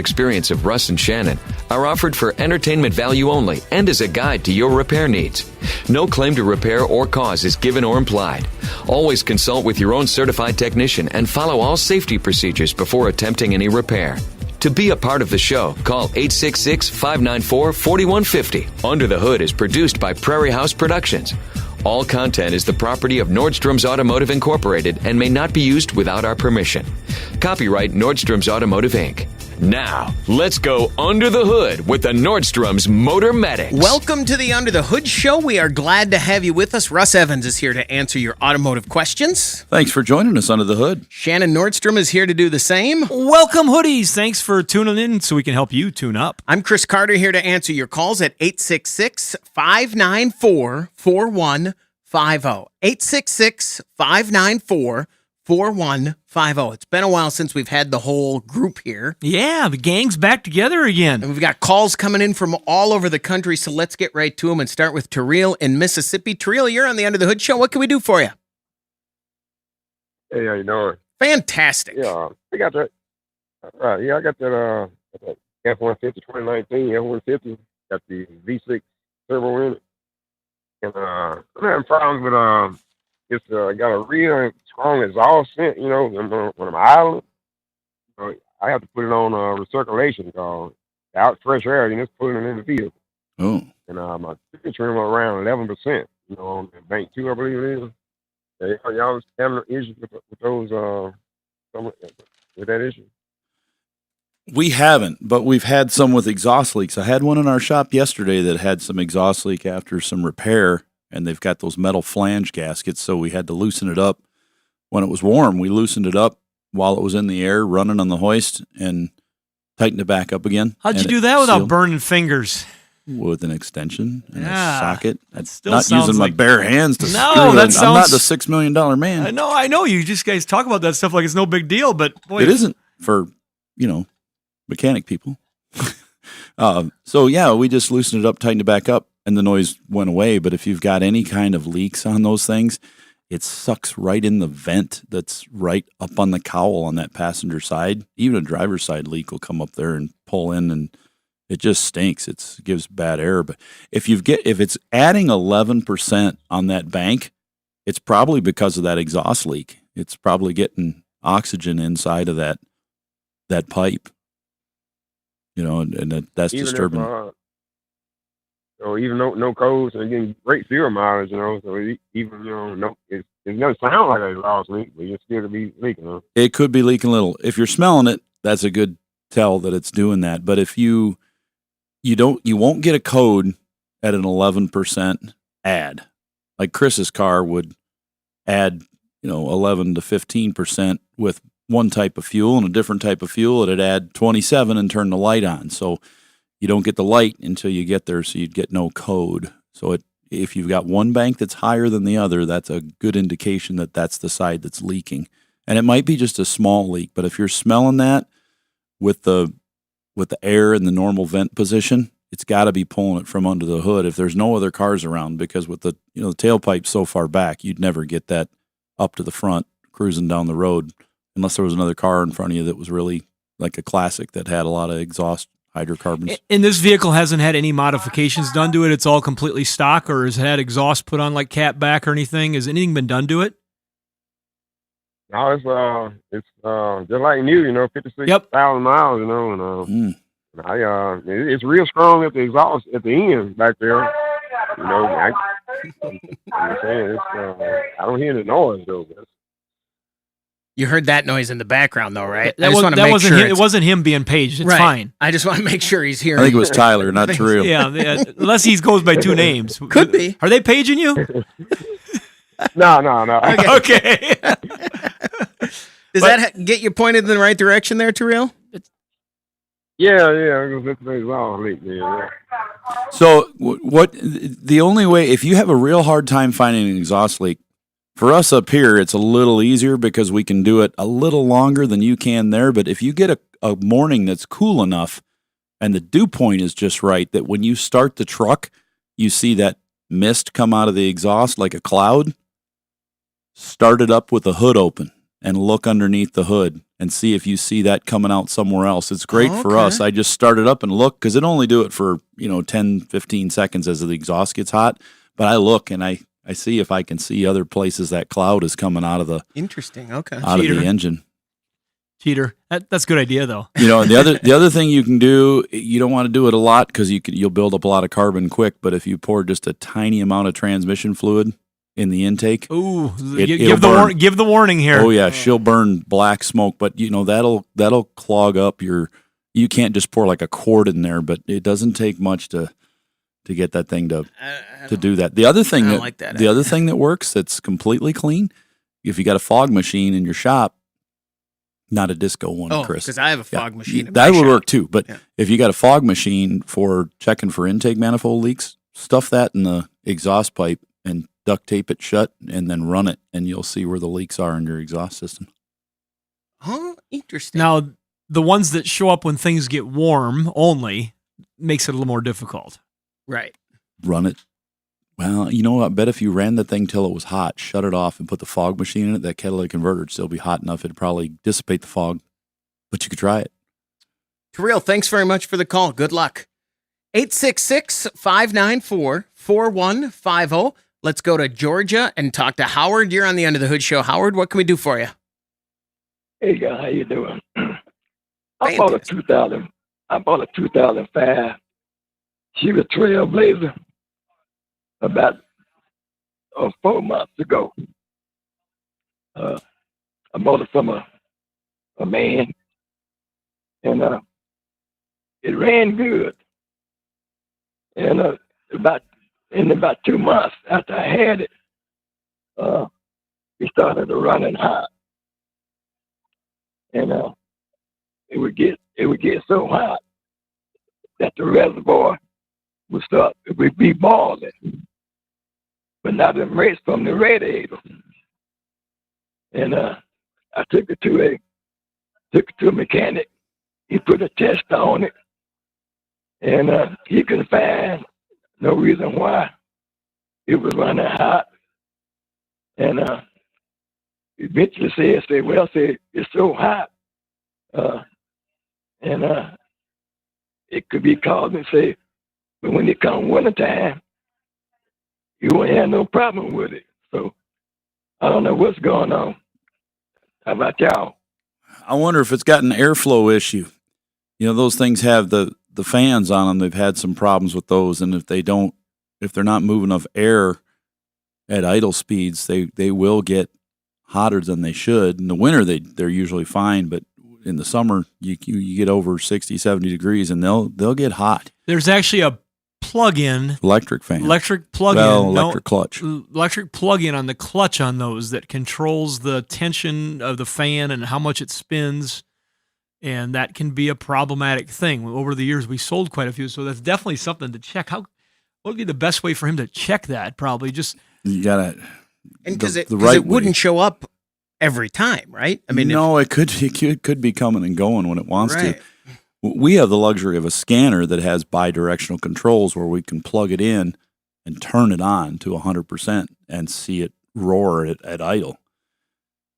experience of Russ and Shannon are offered for entertainment value only and as a guide to your repair needs. No claim to repair or cause is given or implied. Always consult with your own certified technician and follow all safety procedures before attempting any repair. To be a part of the show, call 866-594-4150. Under the Hood is produced by Prairie House Productions. All content is the property of Nordstrom's Automotive Incorporated and may not be used without our permission. Copyright Nordstrom's Automotive, Inc. Now, let's go under the hood with the Nordstrom's Motor Medics. Welcome to the Under the Hood Show. We are glad to have you with us. Russ Evans is here to answer your automotive questions. Thanks for joining us under the hood. Shannon Nordstrom is here to do the same. Welcome, hoodies. Thanks for tuning in so we can help you tune up. I'm Chris Carter here to answer your calls at 866-594-4150. 866-594-4150. It's been a while since we've had the whole group here. Yeah, the gang's back together again. And we've got calls coming in from all over the country, so let's get right to them and start with Terrell in Mississippi. Terrell, you're on the Under the Hood Show. What can we do for you? Hey, how you doing? Fantastic. Yeah, I got that. I got that F-150 2019 F-150. Got the V6 turbo in it. And I'm having problems with it's got a real strong exhaust scent, when I'm idling. I have to put it on recirculation because out fresh air, it's pulling it in the vehicle. Oh. And my temperature around 11%, on bank 2, I believe it is. Y'all having issues with those, with that issue? We haven't, but we've had some with exhaust leaks. I had one in our shop yesterday that had some exhaust leak after some repair, and they've got those metal flange gaskets, so we had to loosen it up. When it was warm, we loosened it up while it was in the air, running on the hoist, and tightened it back up again. How'd you do that without burning fingers? With an extension and a socket. That still not sounds using my like bare hands to No, screw that it. sounds- I'm not the $6 million man. I know. You guys talk about that stuff like it's no big deal, but boy, It isn't for, mechanic people. So, yeah, we just loosened it up, tightened it back up, and the noise went away. But if you've got any kind of leaks on those things, it sucks right in the vent that's right up on the cowl on that passenger side. Even a driver's side leak will come up there and pull in, and it just stinks. It gives bad air. But if it's adding 11% on that bank, it's probably because of that exhaust leak. It's probably getting oxygen inside of that pipe. And that's Even disturbing. Even no codes and getting great fuel mileage, so even, it doesn't sound like a exhaust leak, but it's still to be leaking, huh? It could be leaking a little. If you're smelling it, that's a good tell that it's doing that. But if you won't get a code at an 11% add. Like Chris's car would add, 11 to 15% with one type of fuel, and a different type of fuel, it'd add 27 and turn the light on. So you don't get the light until you get there, so you'd get no code. So if you've got one bank that's higher than the other, that's a good indication that that's the side that's leaking. And it might be just a small leak, but if you're smelling that with the air in the normal vent position, it's got to be pulling it from under the hood if there's no other cars around, because with the tailpipe so far back, you'd never get that up to the front cruising down the road unless there was another car in front of you that was really like a classic that had a lot of exhaust hydrocarbons. And this vehicle hasn't had any modifications done to it? It's all completely stock, or has it had exhaust put on like cat back or anything? Has anything been done to it? No, it's just like new, 56,000 miles, and it's real strong at the exhaust at the end back there. I'm saying I don't hear the noise though. You heard that noise in the background, though, right? It wasn't him being paged. It's right. fine. I just want to make sure he's hearing. I think it was Tyler, not Terrell. Yeah, unless he goes by two names. Could be. Are they paging you? No. Okay. Does that get you pointed in the right direction there, Terrell? Yeah. It's exhaust leak, yeah. So the only way, if you have a real hard time finding an exhaust leak, for us up here, it's a little easier because we can do it a little longer than you can there. But if you get a morning that's cool enough and the dew point is just right, that when you start the truck, you see that mist come out of the exhaust like a cloud, start it up with the hood open and look underneath the hood and see if you see that coming out somewhere else. It's great for Okay. us. I just start it up and look, because it only do it for 10, 15 seconds as the exhaust gets hot. But I look and I see if I can see other places that cloud is coming out of the Interesting. Okay. Cheater. engine. Cheater. That's a good idea, though. And the other thing you can do, you don't want to do it a lot because you'll build up a lot of carbon quick. But if you pour just a tiny amount of transmission fluid in the intake, Ooh, it'll burn. give the warning here. Oh yeah, she'll burn black smoke. But that'll clog up your. You can't just pour like a quart in there, but it doesn't take much to get that thing to do that. The other thing I don't that, like that the other thing that works that's completely clean, if you got a fog machine in your shop. Not a disco one, Oh, Chris. because I have a fog machine. in That my would shop. work too. But Yeah. if you got a fog machine for checking for intake manifold leaks, stuff that in the exhaust pipe and duct tape it shut and then run it, and you'll see where the leaks are in your exhaust system. Huh? Interesting. Now, the ones that show up when things get warm only makes it a little more difficult. Right. Run it. Well, I bet if you ran the thing till it was hot, shut it off, and put the fog machine in it, that catalytic converter would still be hot enough. It'd probably dissipate the fog, but you could try it. Terrell, thanks very much for the call. Good luck. 866-594-4150. Let's go to Georgia and talk to Howard. You're on the Under the Hood show. Howard, what can we do for you? Hey guys, how you doing? I bought a Fantastic. 2005 Chevy Trailblazer about 4 months ago. I bought it from a man, and it ran good. And about 2 months after I had it, it started to running hot, and it would get so hot that the reservoir would be boiling, but not the race from the radiator. And I took it to a mechanic. He put a test on it, and he couldn't find no reason why it was running hot. And eventually said, it's so hot, and it could be causing, but when it comes wintertime, you won't have no problem with it. So I don't know what's going on. How about y'all? I wonder if it's got an airflow issue. Those things have the fans on them. They've had some problems with those, and if they're not moving enough air at idle speeds, they will get hotter than they should. In the winter, they're usually fine, but in the summer, you get over 60, 70 degrees, and they'll get hot. There's actually a plug-in, Electric fan. electric plug-in, Electric clutch. electric plug-in on the clutch on those that controls the tension of the fan and how much it spins, and that can be a problematic thing. Over the years, we sold quite a few, so that's definitely something to check. What would be the best way for him to check that? Probably just You gotta, And because it right way. wouldn't show up every time, right? I mean, no, it could be coming and going when it wants Right. to. We have the luxury of a scanner that has bidirectional controls where we can plug it in and turn it on to 100% and see it roar at idle.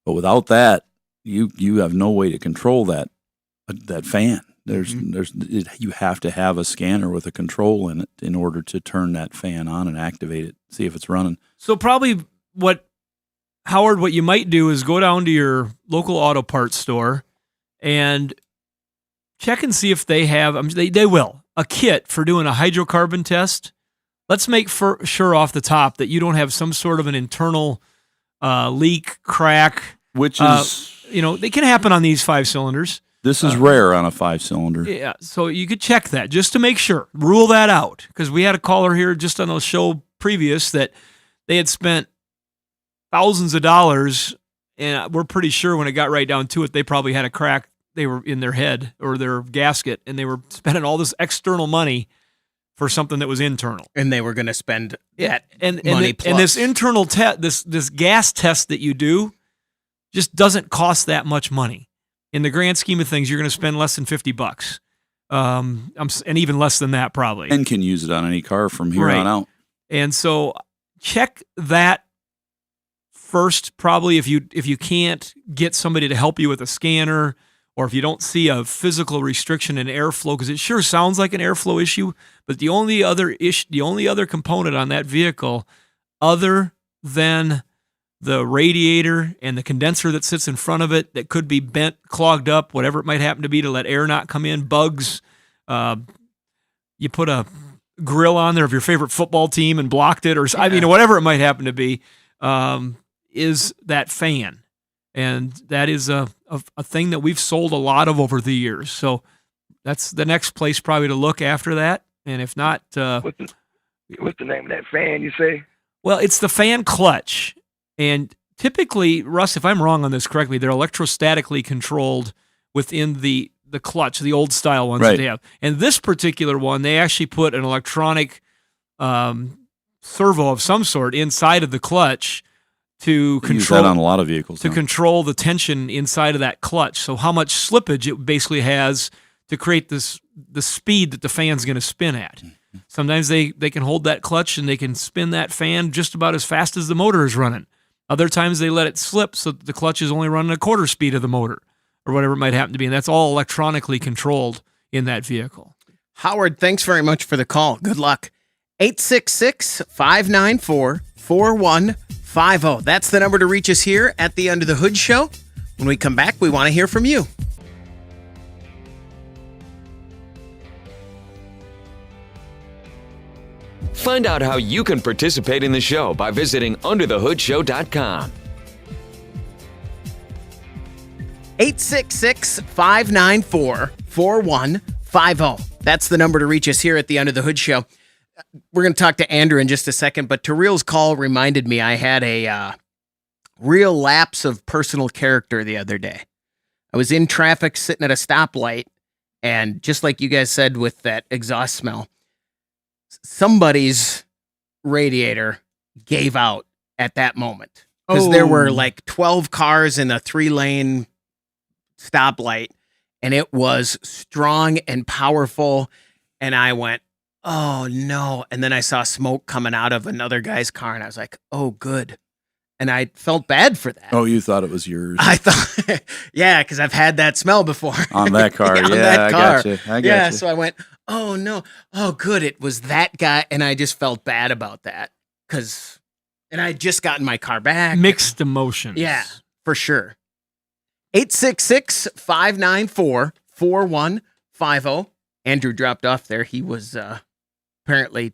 But without that, you have no way to control that fan. You have to have a scanner with a control in it in order to turn that fan on and activate it, see if it's running. so probably what you might do is go down to your local auto parts store and check and see if they have. They will a kit for doing a hydrocarbon test. Let's make sure off the top that you don't have some sort of an internal leak, crack. Which is They can happen on these 5-cylinders. this is rare on a 5-cylinder. Yeah, so you could check that just to make sure. Rule that out, because we had a caller here just on the show previous that they had spent thousands of dollars, and we're pretty sure when it got right down to it, they probably had a crack. They were in their head or their gasket, and they were spending all this external money for something that was internal. and they were going to spend that And money and this plus. internal test, this gas test that you do, just doesn't cost that much money. In the grand scheme of things, you're going to spend less than $50, and even less than that probably. And can use it on any car from here Right. on out. And so check that first, probably if you can't get somebody to help you with a scanner, or if you don't see a physical restriction in airflow, because it sure sounds like an airflow issue, but the only other component on that vehicle, other than the radiator and the condenser that sits in front of it that could be bent, clogged up, whatever it might happen to be to let air not come in, bugs. You put a grill on there of your favorite football team and blocked it, or whatever it might happen to be, is that fan. And that is a thing that we've sold a lot of over the years. So that's the next place probably to look after that. And if not... What's the name of that fan, you say? Well, it's the fan clutch. And typically, Russ, if I'm wrong on this correctly, they're electrostatically controlled within the clutch, the old style ones that they have. And this particular one, they actually put an electronic servo of some sort inside of the clutch to control. Use that on a lot of vehicles. To control the tension inside of that clutch. So how much slippage it basically has to create the speed that the fan's going to spin at. Sometimes they can hold that clutch and they can spin that fan just about as fast as the motor is running. Other times they let it slip so that the clutch is only running a quarter speed of the motor or whatever it might happen to be. And that's all electronically controlled in that vehicle. Howard, thanks very much for the call. Good luck. 866-594-4150. That's the number to reach us here at the Under the Hood Show. When we come back, we want to hear from you. Find out how you can participate in the show by visiting underthehoodshow.com. 866-594-4150. That's the number to reach us here at the Under the Hood Show. We're going to talk to Andrew in just a second, but Tareel's call reminded me I had a real lapse of personal character the other day. I was in traffic sitting at a stoplight, and just like you guys said with that exhaust smell, somebody's radiator gave out at that moment because there were like 12 cars in a 3-lane stoplight, and it was strong and powerful. And I went, oh no. And then I saw smoke coming out of another guy's car, and I was like, oh, good. And I felt bad for that. Oh, you thought it was yours. I thought, yeah, because I've had that smell before. On that car, on yeah, that car. I got you. So I went, oh no, oh good, it was that guy, and I just felt bad about that and I had just gotten my car back. Mixed emotions. Yeah, for sure. 866-594-4150. Andrew dropped off there. He was apparently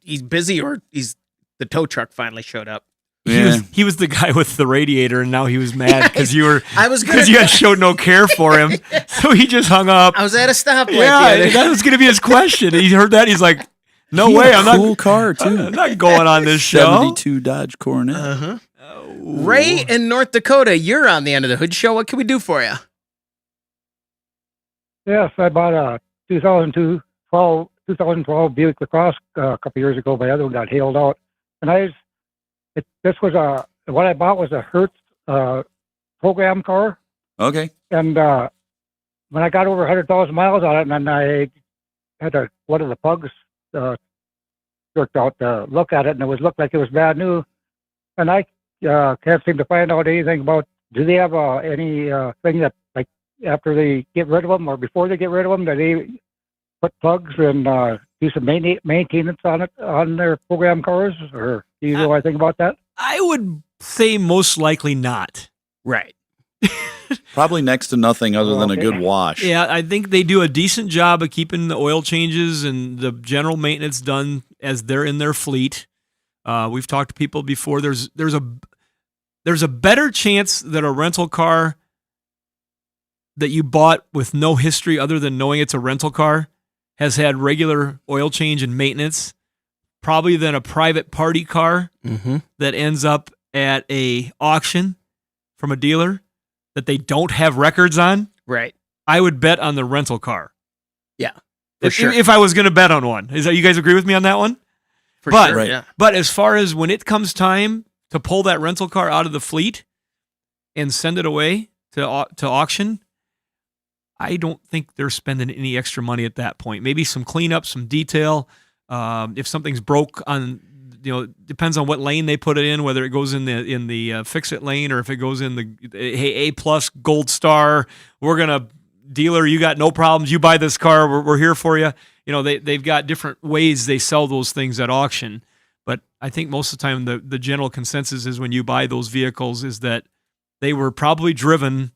he's busy, or the tow truck finally showed up. Yeah. He was the guy with the radiator, and now he was mad because you had showed no care for him. So he just hung up. I was at a stoplight. Yeah, that was going to be his question. He heard that. He's like, "No way! I'm not." Cool car too. I'm not going on this show. 72 Dodge Coronet. Uh-huh. Ray in North Dakota, you're on the End of the Hood Show. What can we do for you? Yes, I bought a 2012 Buick LaCrosse a couple years ago. My other one got hailed out, and what I bought was a Hertz program car. Okay. And when I got over 100,000 miles on it, and then I had one of the pugs jerked out to look at it, and it looked like it was brand new. And I can't seem to find out anything about. Do they have any thing that, like, after they get rid of them or before they get rid of them, that they put plugs and do some maintenance on it on their program cars? Or do you know anything about that? I would say most likely not. Right. Probably next to nothing other than a good wash. Yeah, I think they do a decent job of keeping the oil changes and the general maintenance done as they're in their fleet. We've talked to people before. There's a better chance that a rental car that you bought with no history other than knowing it's a rental car has had regular oil change and maintenance, probably than a private party car that ends up at a auction from a dealer that they don't have records on. Right. I would bet on the rental car. Yeah, for sure. If I was going to bet on one. Is that, you guys agree with me on that one? For sure, yeah. But as far as when it comes time to pull that rental car out of the fleet and send it away to auction, I don't think they're spending any extra money at that point. Maybe some cleanup, some detail. If something's broke on depends on what lane they put it in, whether it goes in the fix-it lane or if it goes in the hey, A+ gold star. We're going to, dealer, you got no problems. You buy this car, we're here for you. They've got different ways they sell those things at auction. But I think most of the time the general consensus is when you buy those vehicles is that they were probably driven,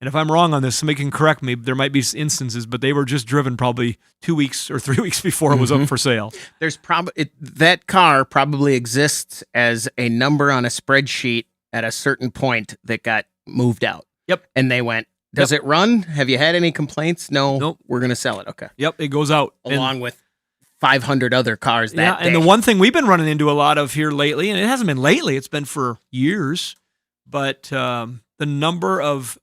and if I'm wrong on this, somebody can correct me, there might be instances, but they were just driven probably 2 weeks or 3 weeks before it was up for sale. There's that car probably exists as a number on a spreadsheet at a certain point that got moved out. Yep. And they went, does it run? Have you had any complaints? No. Nope. We're going to sell it. Okay. Yep, it goes out. Along with 500 other cars that day. And the one thing we've been running into a lot of here lately, and it hasn't been lately, it's been for years, but the number of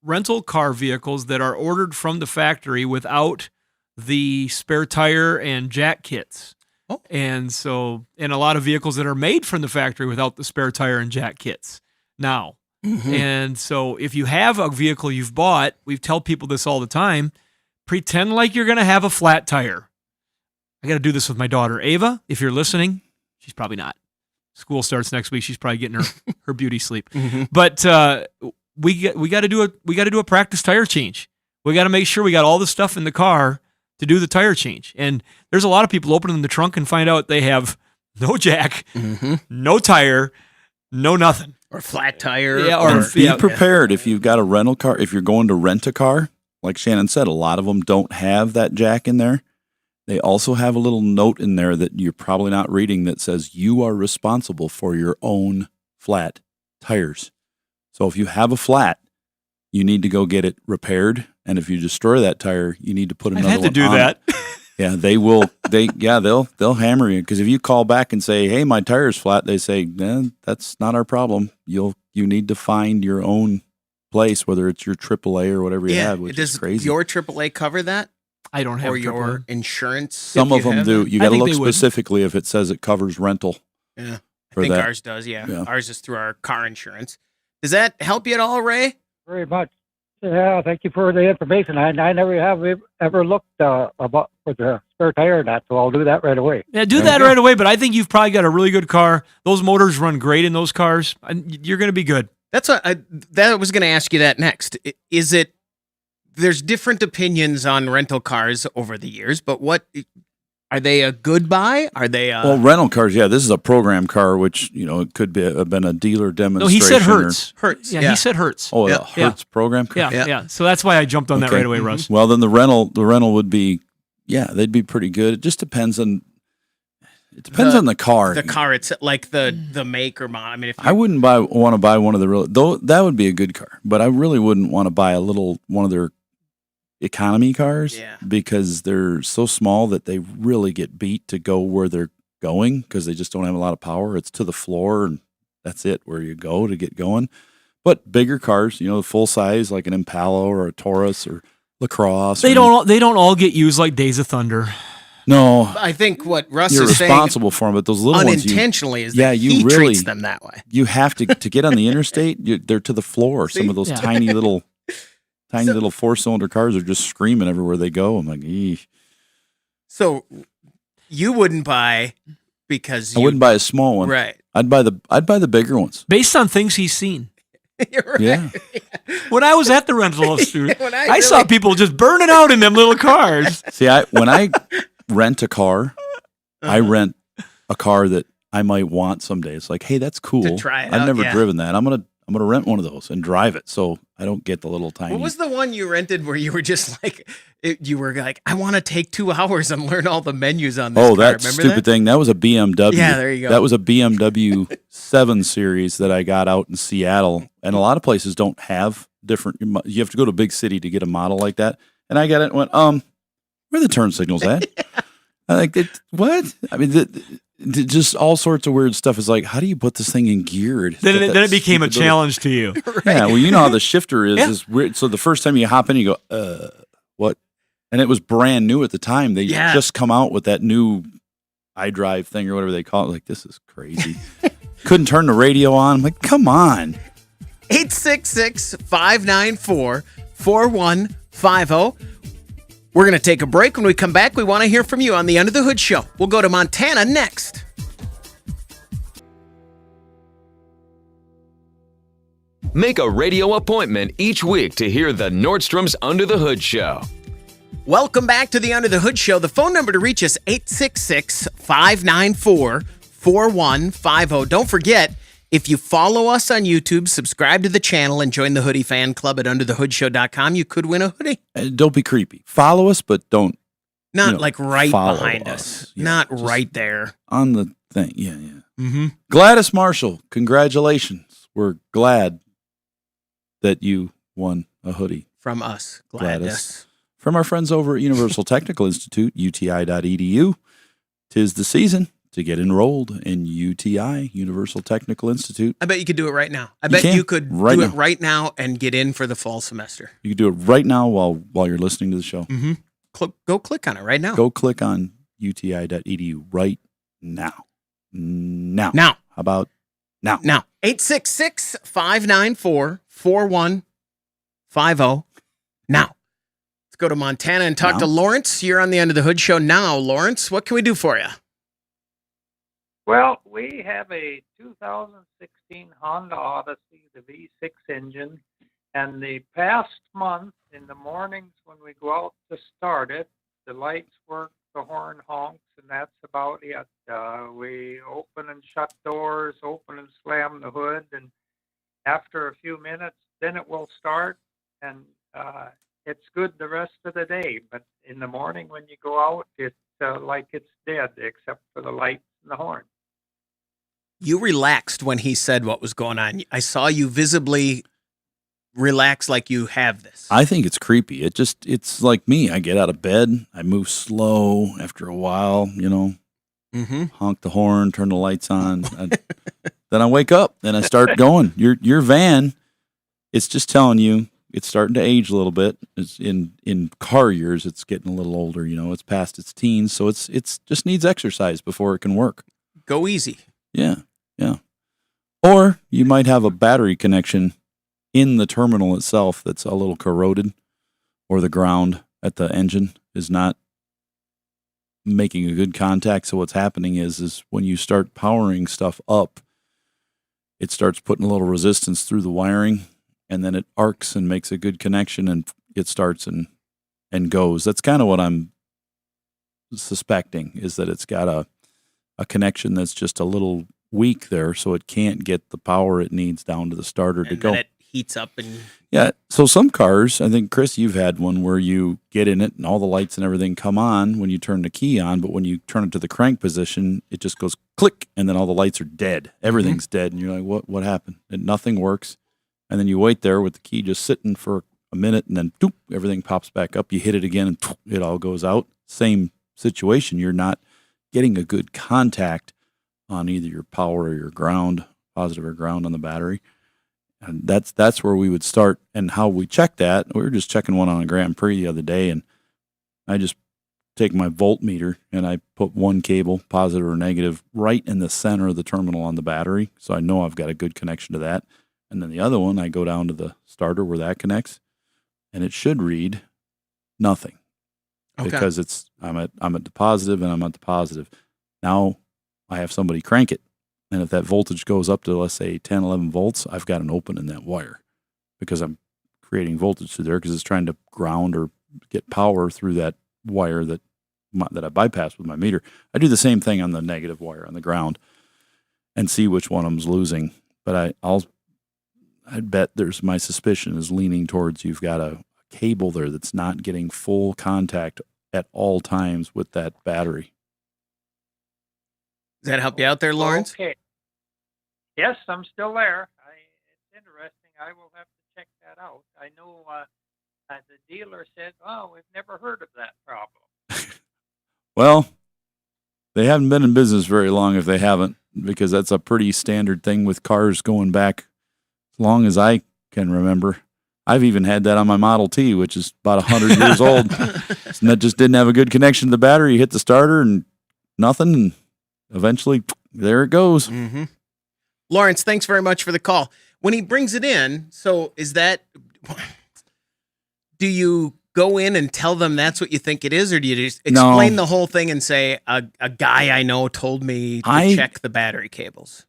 rental car vehicles that are ordered from the factory without the spare tire and jack kits. Oh. And a lot of vehicles that are made from the factory without the spare tire and jack kits now. Mm-hmm. And so if you have a vehicle you've bought, we tell people this all the time, pretend like you're going to have a flat tire. I got to do this with my daughter, Ava. If you're listening, she's probably not. School starts next week. She's probably getting her beauty sleep. Mm-hmm. But we got to do a practice tire change. We got to make sure we got all the stuff in the car to do the tire change. And there's a lot of people opening the trunk and find out they have no jack, no tire, no nothing. Or flat tire. Yeah, or be prepared if you've got a rental car. If you're going to rent a car, like Shannon said, a lot of them don't have that jack in there. They also have a little note in there that you're probably not reading that says you are responsible for your own flat tires. So if you have a flat, you need to go get it repaired. And if you destroy that tire, you need to put another one on. I had to do that. Yeah, they will. They'll hammer you, because if you call back and say, "Hey, my tire's flat," they say, "That's not our problem. You need to find your own place, whether it's your AAA or whatever you have." Which is crazy. Does your AAA cover that? I don't have or your AAA. Insurance. Some of them do. You got to look specifically if it says it covers rental. Yeah, I think ours does. Yeah, ours is through our car insurance. Does that help you at all, Ray? Very much. Yeah, thank you for the information. I never have ever looked about for the spare tire or not, so I'll do that right away. Yeah, do that right away, but I think you've probably got a really good car. Those motors run great in those cars. You're going to be good. That's what I was going to ask you that next. Is it, there's different opinions on rental cars over the years, but are they a good buy? Are they well, rental cars, yeah, this is a program car, which, it could be have been a dealer demonstration. No, he said Hertz. Hertz. Yeah, he said Hertz. Oh, a Hertz program car? Yeah. So that's why I jumped on that right away, Russ. Well, then the rental would be, they'd be pretty good. It just depends on the car. The car, it's like the make or model. I mean, I wouldn't want to buy one of the though that would be a good car, but I really wouldn't want to buy one of their economy cars because they're so small that they really get beat to go where they're going because they just don't have a lot of power. It's to the floor and that's it where you go to get going. But bigger cars, full size like an Impala or a Taurus or LaCrosse. They don't all get used like Days of Thunder. No, I think what Russ you're is responsible for them, but those little unintentionally ones, is that he treats them that way. You have to get on the interstate. They're to the floor. Some of those tiny little 4-cylinder cars are just screaming everywhere they go. I'm like, eesh. So you wouldn't buy because I wouldn't buy a small one, right? I'd buy the bigger ones based on things he's seen. You're right. Yeah. When I was at the rental store, I saw people just burning out in them little cars. See, when I rent a car, I rent a car that I might want someday. It's like, hey, that's cool. To try it I've out, never driven that. I'm gonna rent one of those and drive it, so I don't get the little tiny. What was the one you rented where you were just like, you were like, I want to take 2 hours and learn all the menus on this car. That stupid thing. That was a BMW. Yeah, there you go. That was a BMW 7 Series that I got out in Seattle, and a lot of places don't have different. You have to go to a big city to get a model like that. And I got it and went, where are the turn signals at? I like it. What? I mean, just all sorts of weird stuff. Is like, how do you put this thing in gear? Then it became a challenge to you. Right. Yeah, well, you know how the shifter is weird. So the first time you hop in, you go, what? And it was brand new at the time. They just come out with that new iDrive thing or whatever they call it. Like, this is crazy. Couldn't turn the radio on. I'm like, come on. 866-594-4150. We're going to take a break. When we come back, we want to hear from you on the Under the Hood Show. We'll go to Montana next. Make a radio appointment each week to hear the Nordstrom's Under the Hood Show. Welcome back to the Under the Hood Show. The phone number to reach us, 866-594-4150. Don't forget, if you follow us on YouTube, subscribe to the channel, and join the Hoodie Fan Club at underthehoodshow.com, you could win a hoodie. Don't be creepy. Follow us, but don't. Not like right follow behind us. Yeah, Not right there. On the thing. Yeah. Mm-hmm. Gladys Marshall, congratulations. We're glad that you won a hoodie. From us. Gladys. From our friends over at Universal Technical Institute, uti.edu. 'Tis the season to get enrolled in UTI, Universal Technical Institute. I bet you could do it right now. I bet you could do it right now and get in for the fall semester. You could do it right now while you're listening to the show. Mm-hmm. Go click on it right now. Go click on uti.edu right now. Now. How about now? Now. 866-594-4150. Now. Let's go to Montana and talk to Lawrence. You're on the Under the Hood Show now. Lawrence, what can we do for you? Well, we have a 2016 Honda Odyssey, the V6 engine, and the past month in the mornings when we go out to start it, the lights work, the horn honks, and that's about it. We open and shut doors, open and slam the hood, and after a few minutes, then it will start, and it's good the rest of the day. But in the morning when you go out, it's like it's dead, except for the lights and the horn. You relaxed when he said what was going on. I saw you visibly relax like you have this. I think it's creepy. It's like me. I get out of bed. I move slow after a while, honk the horn, turn the lights on. Then I wake up and I start going. Your van, it's just telling you it's starting to age a little bit. It's in car years, it's getting a little older, it's past its teens. So it's just needs exercise before it can work. Go easy. Yeah. Or you might have a battery connection in the terminal itself that's a little corroded, or the ground at the engine is not making a good contact. So what's happening is when you start powering stuff up, it starts putting a little resistance through the wiring, and then it arcs and makes a good connection, and it starts and goes. That's kind of what I'm suspecting, is that it's got a connection that's just a little weak there, so it can't get the power it needs down to the starter to go. And it heats up and so some cars, I think, Chris, you've had one where you get in it and all the lights and everything come on when you turn the key on, but when you turn it to the crank position, it just goes click, and then all the lights are dead. Everything's dead, and you're like, what happened? And nothing works. And then you wait there with the key just sitting for a minute, and then doop, everything pops back up. You hit it again, and it all goes out. Same situation. You're not getting a good contact on either your power or your ground, positive or ground on the battery. And that's where we would start. And how we check that, we were just checking one on a Grand Prix the other day, and I just take my voltmeter and I put one cable, positive or negative, right in the center of the terminal on the battery, so I know I've got a good connection to that. And then the other one, I go down to the starter where that connects, and it should read nothing. Okay. Because I'm at the positive and I'm at the positive. Now I have somebody crank it, and if that voltage goes up to, let's say, 10, 11 volts, I've got an open in that wire because I'm creating voltage through there because it's trying to ground or get power through that wire that I bypass with my meter. I do the same thing on the negative wire on the ground and see which one I'm losing. But I'd bet my suspicion is leaning towards you've got a cable there that's not getting full contact at all times with that battery. Does that help you out there, Lawrence? Okay. Yes, I'm still there. It's interesting. I will have to check that out. I know the dealer said, we've never heard of that problem. Well, they haven't been in business very long if they haven't, because that's a pretty standard thing with cars going back as long as I can remember. I've even had that on my Model T, which is about 100 years old. And that just didn't have a good connection to the battery. You hit the starter and nothing, and eventually there it goes. Mm-hmm. Lawrence, thanks very much for the call. When he brings it in, so do you go in and tell them that's what you think it is, or do you just explain the whole thing and say, a guy I know told me to check the battery cables?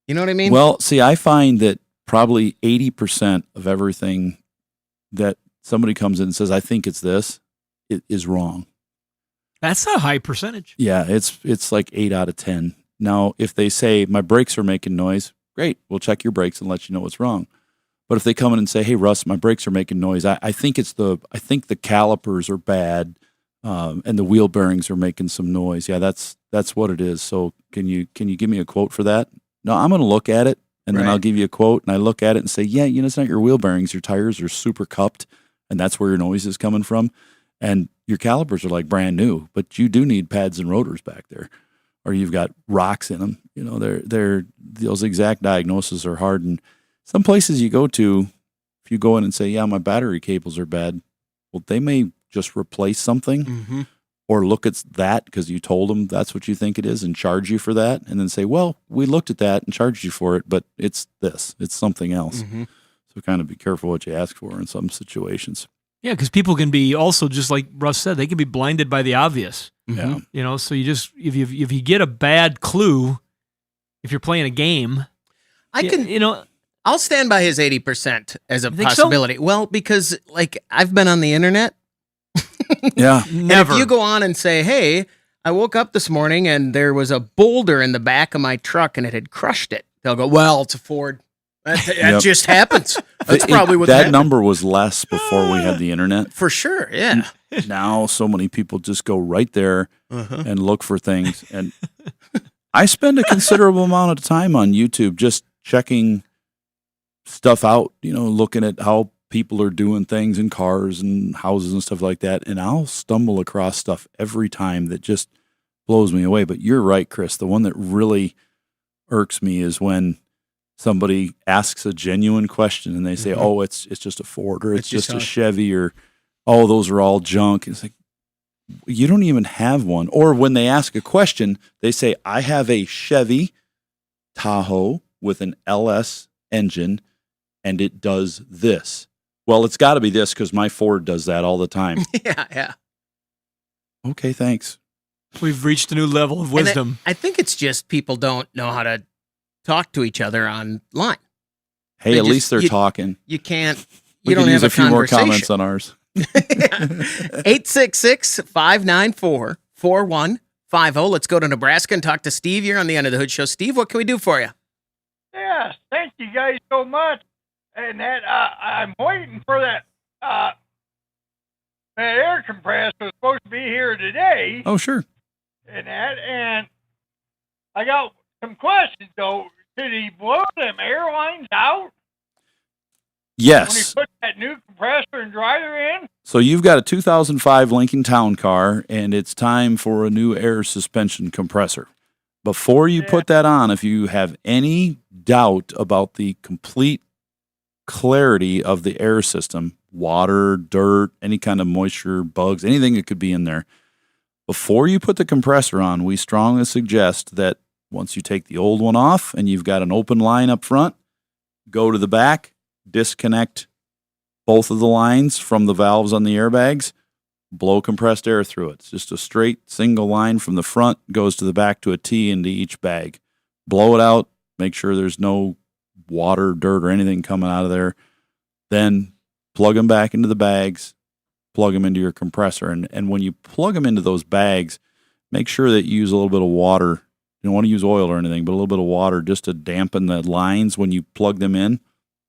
You know what I mean? Well, see, I find that probably 80% of everything that somebody comes in and says, I think it's this, it is wrong. That's a high percentage. Yeah, it's like 8 out of 10. Now, if they say, my brakes are making noise, great, we'll check your brakes and let you know what's wrong. But if they come in and say, hey, Russ, my brakes are making noise, I think the calipers are bad, and the wheel bearings are making some noise. Yeah, that's what it is. So can you give me a quote for that? No, I'm going to look at it, and then I'll give you a quote, and I look at it and say, yeah, it's not your wheel bearings. Your tires are super cupped, and that's where your noise is coming from. And your calipers are like brand new, but you do need pads and rotors back there, or you've got rocks in them. They're those exact diagnoses are hard. And some places you go to, if you go in and say, yeah, my battery cables are bad, well, they may just replace something or look at that because you told them that's what you think it is and charge you for that. And then say, well, we looked at that and charged you for it, but it's something else. So kind of be careful what you ask for in some situations. Yeah, because people can be also, just like Russ said, they can be blinded by the obvious. Yeah. So you just, if you get a bad clue, if you're playing a game, I'll stand by his 80% as a think possibility. So? Well, because I've been on the internet. Yeah. Never. And if you go on and say, hey, I woke up this morning and there was a boulder in the back of my truck and it had crushed it. They'll go, well, it's a Ford. That just happens. That's probably what that number was less before we had the internet. For sure, yeah. Now so many people just go right there and look for things. And I spend a considerable amount of time on YouTube just checking stuff out, looking at how people are doing things in cars and houses and stuff like that. And I'll stumble across stuff every time that just blows me away. But you're right, Chris. The one that really irks me is when somebody asks a genuine question and they say, oh, it's just a Ford, or it's just a Chevy, or, oh, those are all junk. It's like, you don't even have one. Or when they ask a question, they say, I have a Chevy Tahoe with an LS engine and it does this. Well, it's got to be this because my Ford does that all the time. Yeah. Okay, thanks. We've reached a new level of wisdom. I think it's just people don't know how to talk to each other online. Hey, at least they're talking. You can't. We don't could have use a few more comments on ours. 866-594-4150. Let's go to Nebraska and talk to Steve here on the End of the Hood Show. Steve, what can we do for you? Yes, thank you guys so much. And that I'm waiting for that. That air compressor was supposed to be here today. Oh, sure. And I got some questions though. Did he blow them airlines out? Yes. When he put that new compressor and dryer in? So you've got a 2005 Lincoln Town Car, and it's time for a new air suspension compressor. Before you put that on, if you have any doubt about the complete clarity of the air system, water, dirt, any kind of moisture, bugs, anything that could be in there, before you put the compressor on, we strongly suggest that once you take the old one off and you've got an open line up front, go to the back, disconnect both of the lines from the valves on the airbags, blow compressed air through it. It's just a straight single line from the front, goes to the back to a T into each bag. Blow it out, make sure there's no water, dirt, or anything coming out of there. Then plug them back into the bags, plug them into your compressor. And when you plug them into those bags, make sure that you use a little bit of water. You don't want to use oil or anything, but a little bit of water just to dampen the lines when you plug them in.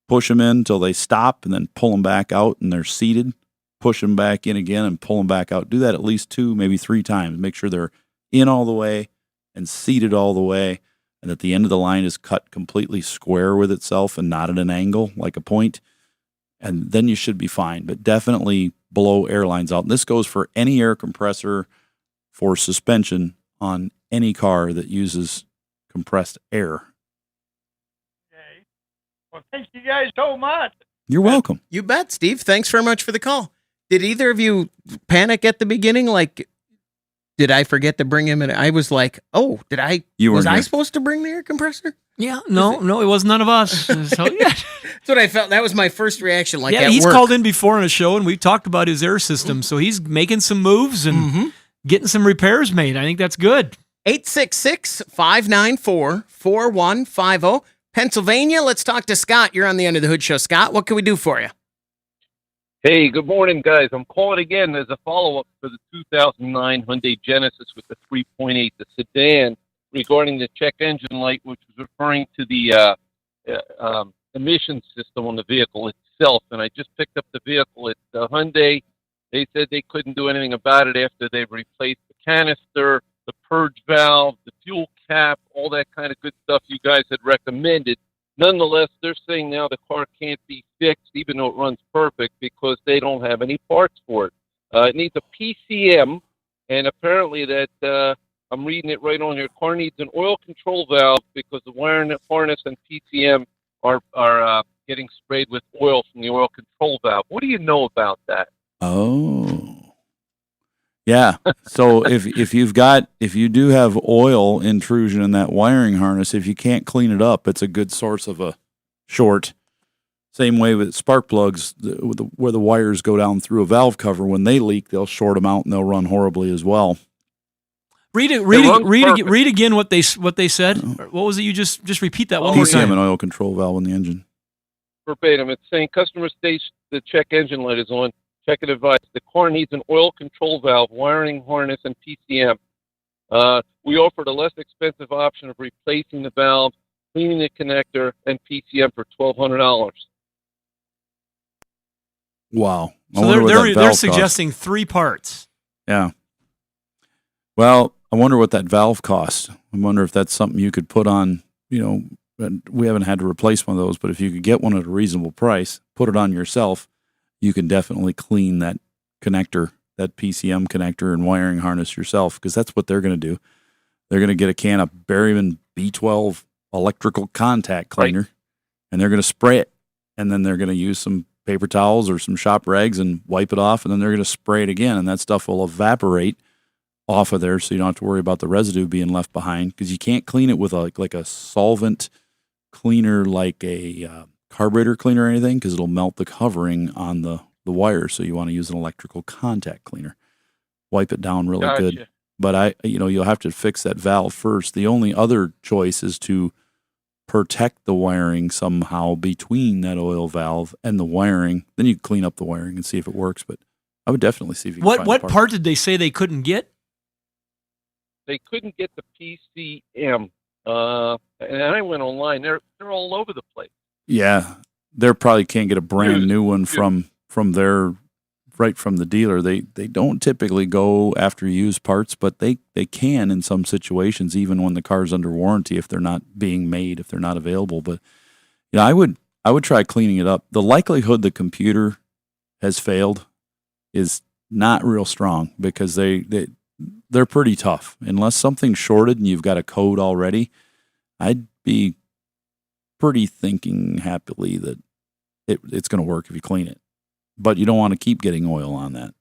Push them in until they stop, and then pull them back out and they're seated. Push them back in again and pull them back out. Do that at least 2, maybe 3 times. Make sure they're in all the way and seated all the way, and that the end of the line is cut completely square with itself and not at an angle like a point. And then you should be fine. But definitely blow air lines out. And this goes for any air compressor for suspension on any car that uses compressed air. Okay. Well, thank you guys so much. You're welcome. You bet, Steve. Thanks very much for the call. Did either of you panic at the beginning? Like, did I forget to bring him in? I was like, oh, was I supposed to bring the air compressor? Yeah, no, it was none of us. So, yeah. That's what I felt. That was my first reaction. Like, he's called in before on a show, and we talked about his air system. So he's making some moves and getting some repairs made. I think that's good. 866-594-4150. Pennsylvania. Let's talk to Scott. You're on the Under the Hood Show. Scott, what can we do for you? Hey, good morning, guys. I'm calling again as a follow-up for the 2009 Hyundai Genesis with the 3.8, the sedan, regarding the check engine light, which was referring to the emission system on the vehicle itself. And I just picked up the vehicle at Hyundai. They said they couldn't do anything about it after they replaced the canister, the purge valve, the fuel cap, all that kind of good stuff you guys had recommended. Nonetheless, they're saying now the car can't be fixed, even though it runs perfect, because they don't have any parts for it. It needs a PCM, and apparently that, I'm reading it right on here, car needs an oil control valve because the wiring harness and PCM are getting sprayed with oil from the oil control valve. What do you know about that? Oh. Yeah. So if you do have oil intrusion in that wiring harness, if you can't clean it up, it's a good source of a short. Same way with spark plugs, where the wires go down through a valve cover. When they leak, they'll short them out and they'll run horribly as well. Read again what they said. What was it? You just repeat that one more time. PCM and oil control valve in the engine. Verbatim. It's saying customer states the check engine light is on. Check and advice. The car needs an oil control valve, wiring harness, and PCM. We offered a less expensive option of replacing the valve, cleaning the connector, and PCM for $1,200. Wow. So they're suggesting 3 parts. Yeah. Well, I wonder what that valve costs. I wonder if that's something you could put on, and we haven't had to replace one of those, but if you could get one at a reasonable price, put it on yourself, you can definitely clean that connector, that PCM connector and wiring harness yourself, because that's what they're going to do. They're going to get a can of Berryman B12 electrical contact cleaner, and they're going to spray it, and then they're going to use some paper towels or some shop rags and wipe it off, and then they're going to spray it again, and that stuff will evaporate off of there, so you don't have to worry about the residue being left behind, because you can't clean it with like a solvent cleaner, like a carburetor cleaner or anything, because it'll melt the covering on the wire. So you want to use an electrical contact cleaner. Wipe it down really good. But you'll have to fix that valve first. The only other choice is to protect the wiring somehow between that oil valve and the wiring. Then you clean up the wiring and see if it works. But I would definitely see if you can find what part did they say they couldn't get? They couldn't get the PCM. And I went online. They're all over the place. Yeah, they probably can't get a brand new one from the dealer. They don't typically go after used parts, but they can in some situations, even when the car's under warranty, if they're not being made, if they're not available. But I would try cleaning it up. The likelihood the computer has failed is not real strong, because they're pretty tough. Unless something's shorted and you've got a code already, I'd be pretty thinking happily that it's going to work if you clean it. But you don't want to keep getting oil on that.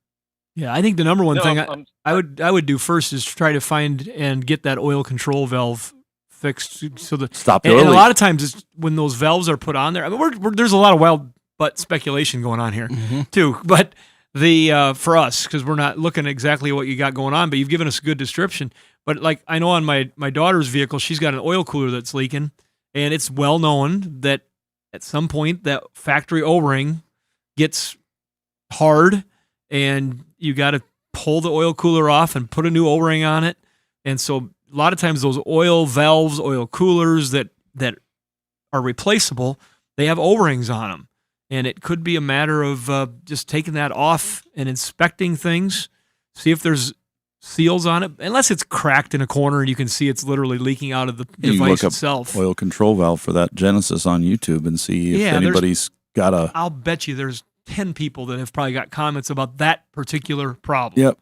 Yeah, I think the number one thing I would do first is try to find and get that oil control valve fixed. So stop the oil and a leak. lot of times it's when those valves are put on there. I mean, there's a lot of wild butt speculation going on here too. But for us, because we're not looking at exactly what you got going on, but you've given us a good description. But like I know on my daughter's vehicle, she's got an oil cooler that's leaking. And it's well known that at some point that factory O-ring gets hard, and you got to pull the oil cooler off and put a new O-ring on it. And so a lot of times those oil valves, oil coolers that are replaceable, they have O-rings on them. And it could be a matter of just taking that off and inspecting things, see if there's seals on it, unless it's cracked in a corner and you can see it's literally leaking out of the device itself. Oil control valve for that Genesis on YouTube and see if anybody's got a... I'll bet you there's 10 people that have probably got comments about that particular problem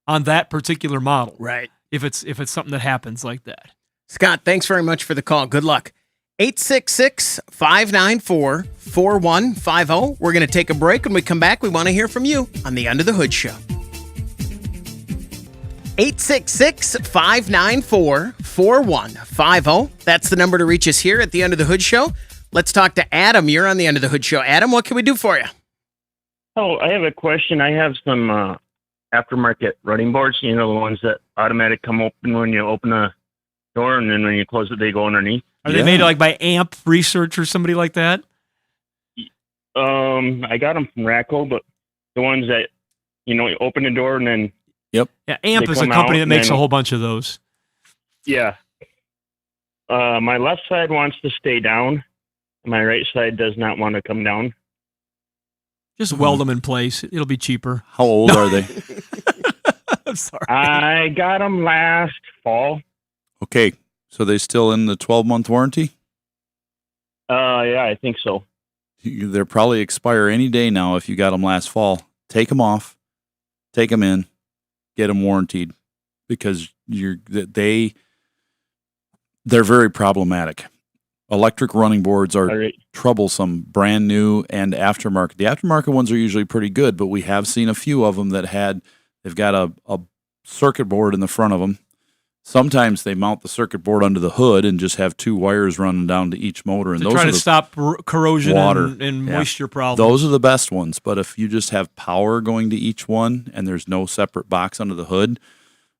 on that particular model. Right. If it's something that happens like that. Scott, thanks very much for the call. Good luck. 866-594-4150. We're going to take a break. When we come back, we want to hear from you on the Under the Hood Show. 866-594-4150. That's the number to reach us here at the Under the Hood Show. Let's talk to Adam. You're on the Under the Hood Show. Adam, what can we do for you? Oh, I have a question. I have some aftermarket running boards, the ones that automatic come open when you open a door, and then when you close it, they go underneath. Are they made like by Amp Research or somebody like that? I got them from Racco, but the ones that, you open the door and then. Yep. Yeah, Amp is a company that makes a whole bunch of those. Yeah. My left side wants to stay down. My right side does not want to come down. Just weld them in place. It'll be cheaper. How old are they? I'm sorry. I got them last fall. Okay. So they still in the 12-month warranty? Yeah, I think so. They'll probably expire any day now if you got them last fall. Take them off, take them in, get them warranted, because they're very problematic. Electric running boards are troublesome, brand new and aftermarket. The aftermarket ones are usually pretty good, but we have seen a few of them that they've got a circuit board in the front of them. Sometimes they mount the circuit board under the hood and just have two wires running down to each motor. And those try to stop corrosion water and moisture problems. Those are the best ones. But if you just have power going to each one and there's no separate box under the hood,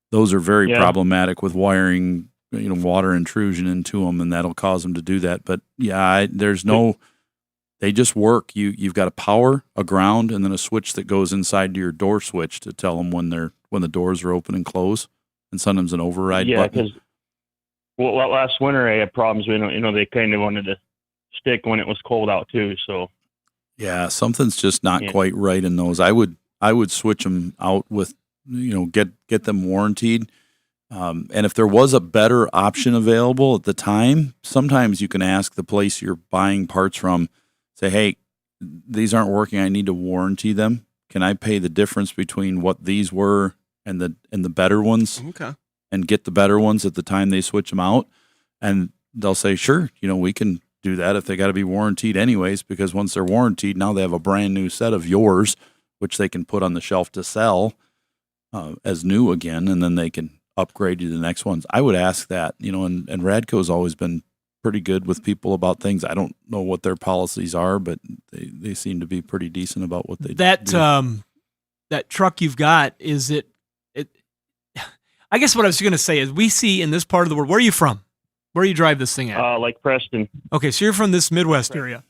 those are very problematic with wiring, water intrusion into them, and that'll cause them to do that. But they just work. You've got a power, a ground, and then a switch that goes inside to your door switch to tell them when the doors are open and close. And sometimes an override button. Yeah, because last winter I had problems. They kind of wanted to stick when it was cold out too. So yeah, something's just not quite right in those. I would switch them out with, get them warranted. And if there was a better option available at the time, sometimes you can ask the place you're buying parts from, say, hey, these aren't working. I need to warranty them. Can I pay the difference between what these were and the better ones, and get the better ones at the time they switch them out? And they'll say, sure, we can do that if they got to be warranted anyways, because once they're warranted, now they have a brand new set of yours, which they can put on the shelf to sell as new again, and then they can upgrade you to the next ones. I would ask that, and Radco's always been pretty good with people about things. I don't know what their policies are, but they seem to be pretty decent about what they do. That truck you've got, is it I guess what I was going to say is we see in this part of the world, where are you from? Where you drive this thing at? Like Preston. Okay, so you're from this Midwest area.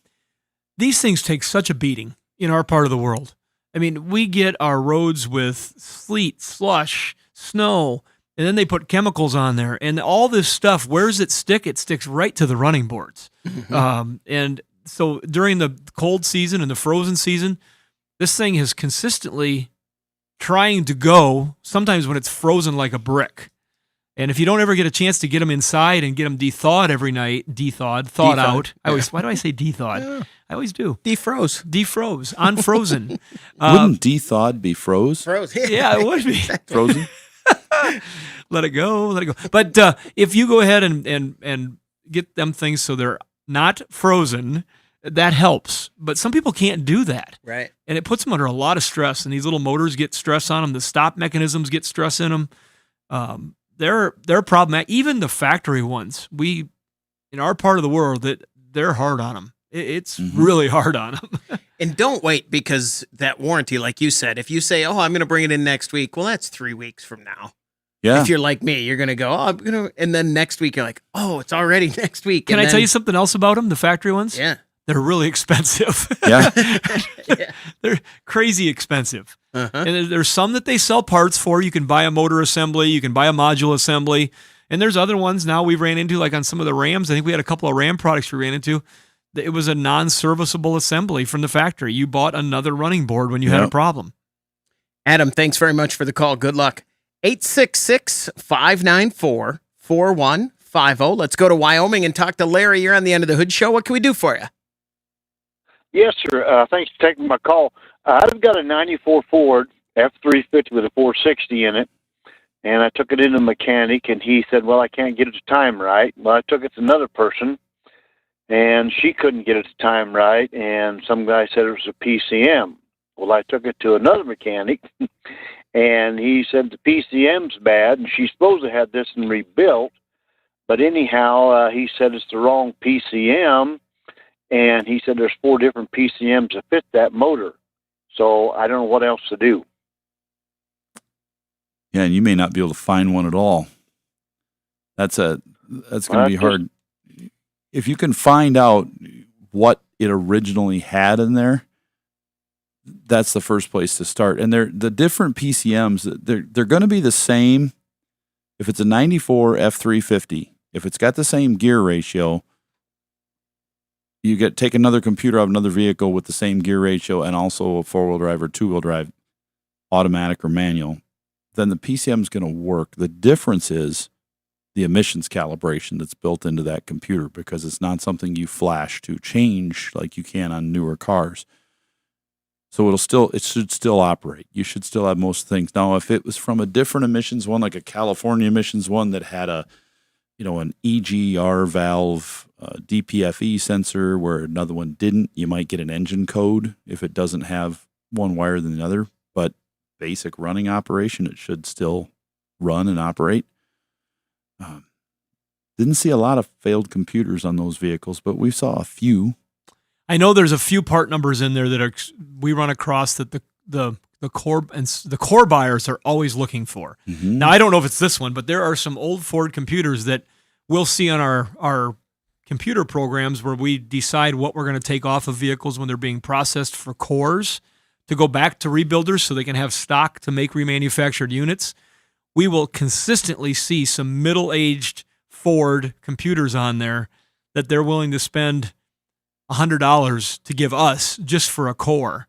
These things take such a beating in our part of the world. I mean, we get our roads with sleet, slush, snow, and then they put chemicals on there. And all this stuff, where does it stick? It sticks right to the running boards. And so during the cold season and the frozen season, this thing has consistently trying to go, sometimes when it's frozen like a brick. And if you don't ever get a chance to get them inside and get them de-thawed every night, thawed out. Why do I say de-thawed? Yeah. I always do. Defroze, unfrozen. Wouldn't de-thawed be froze? Froze. Yeah, it would be. Frozen? Let it go. But if you go ahead and get them things so they're not frozen, that helps. But some people can't do that. Right. And it puts them under a lot of stress, and these little motors get stress on them. The stop mechanisms get stress in them. They're problematic. Even the factory ones, in our part of the world, they're hard on them. It's really hard on them. And don't wait, because that warranty, like you said, if you say, oh, I'm going to bring it in next week, well, that's 3 weeks from now. Yeah. If you're like me, you're going to go, and then next week you're like, oh, it's already next week. Can I tell you something else about them, the factory ones? Yeah. They're really expensive. Yeah. They're crazy expensive. And there's some that they sell parts for. You can buy a motor assembly. You can buy a module assembly. And there's other ones now we ran into, like on some of the Rams. I think we had a couple of Ram products we ran into. It was a non-serviceable assembly from the factory. You bought another running board when you had a problem. Adam, thanks very much for the call. Good luck. 866-594-4150. Let's go to Wyoming and talk to Larry. You're on the End of the Hood Show. What can we do for you? Yes, sir. Thanks for taking my call. I've got a 94 Ford F350 with a 460 in it, and I took it into the mechanic, and he said, well, I can't get it to time right. Well, I took it to another person, and she couldn't get it to time right, and some guy said it was a PCM. Well, I took it to another mechanic, and he said the PCM's bad, and she supposed to have this and rebuilt, but anyhow, he said it's the wrong PCM, and he said there's 4 different PCMs that fit that motor. So I don't know what else to do. Yeah, and you may not be able to find one at all. That's going to be hard. If you can find out what it originally had in there, that's the first place to start. And the different PCMs, they're going to be the same. If it's a 94 F350, if it's got the same gear ratio, you take another computer out of another vehicle with the same gear ratio and also a four-wheel drive or two-wheel drive, automatic or manual, then the PCM is going to work. The difference is the emissions calibration that's built into that computer, because it's not something you flash to change like you can on newer cars. So it should still operate. You should still have most things. Now, if it was from a different emissions one, like a California emissions one that had an EGR valve, DPFE sensor, where another one didn't, you might get an engine code if it doesn't have one wire than the other. But basic running operation, it should still run and operate. Didn't see a lot of failed computers on those vehicles, but we saw a few. I know there's a few part numbers in there that we run across that the core buyers are always looking for. Mm-hmm. Now, I don't know if it's this one, but there are some old Ford computers that we'll see on our computer programs where we decide what we're going to take off of vehicles when they're being processed for cores to go back to rebuilders so they can have stock to make remanufactured units. We will consistently see some middle-aged Ford computers on there that they're willing to spend $100 to give us just for a core.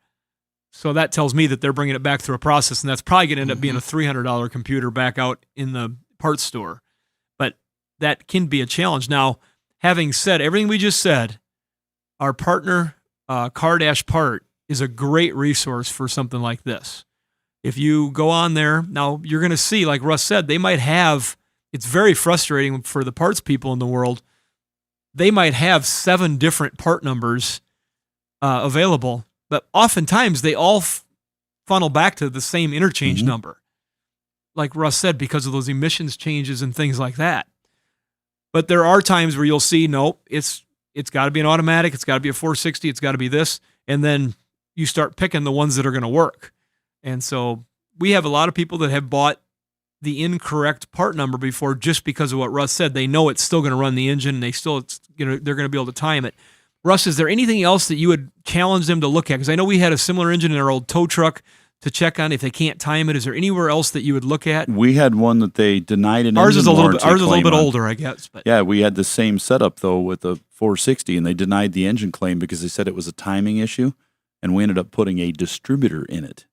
So that tells me that they're bringing it back through a process, and that's probably going to end up being a $300 computer back out in the parts store. But that can be a challenge. Now, having said everything we just said, our partner, Car Dash Part, is a great resource for something like this. If you go on there, now you're going to see, like Russ said, they might have, it's very frustrating for the parts people in the world, they might have 7 different part numbers available, but oftentimes they all funnel back to the same interchange number. Like Russ said, because of those emissions changes and things like that. But there are times where you'll see, nope, it's got to be an automatic, it's got to be a 460, it's got to be this, and then you start picking the ones that are going to work. And so we have a lot of people that have bought the incorrect part number before just because of what Russ said. They know it's still going to run the engine, and they're going to be able to time it. Russ, is there anything else that you would challenge them to look at? Because I know we had a similar engine in our old tow truck to check on if they can't time it. Is there anywhere else that you would look at? We had one that they denied an ours engine warranty. Ours is a little bit older, I guess. But. Yeah, we had the same setup, though, with the 460, and they denied the engine claim because they said it was a timing issue, and we ended up putting a distributor in it.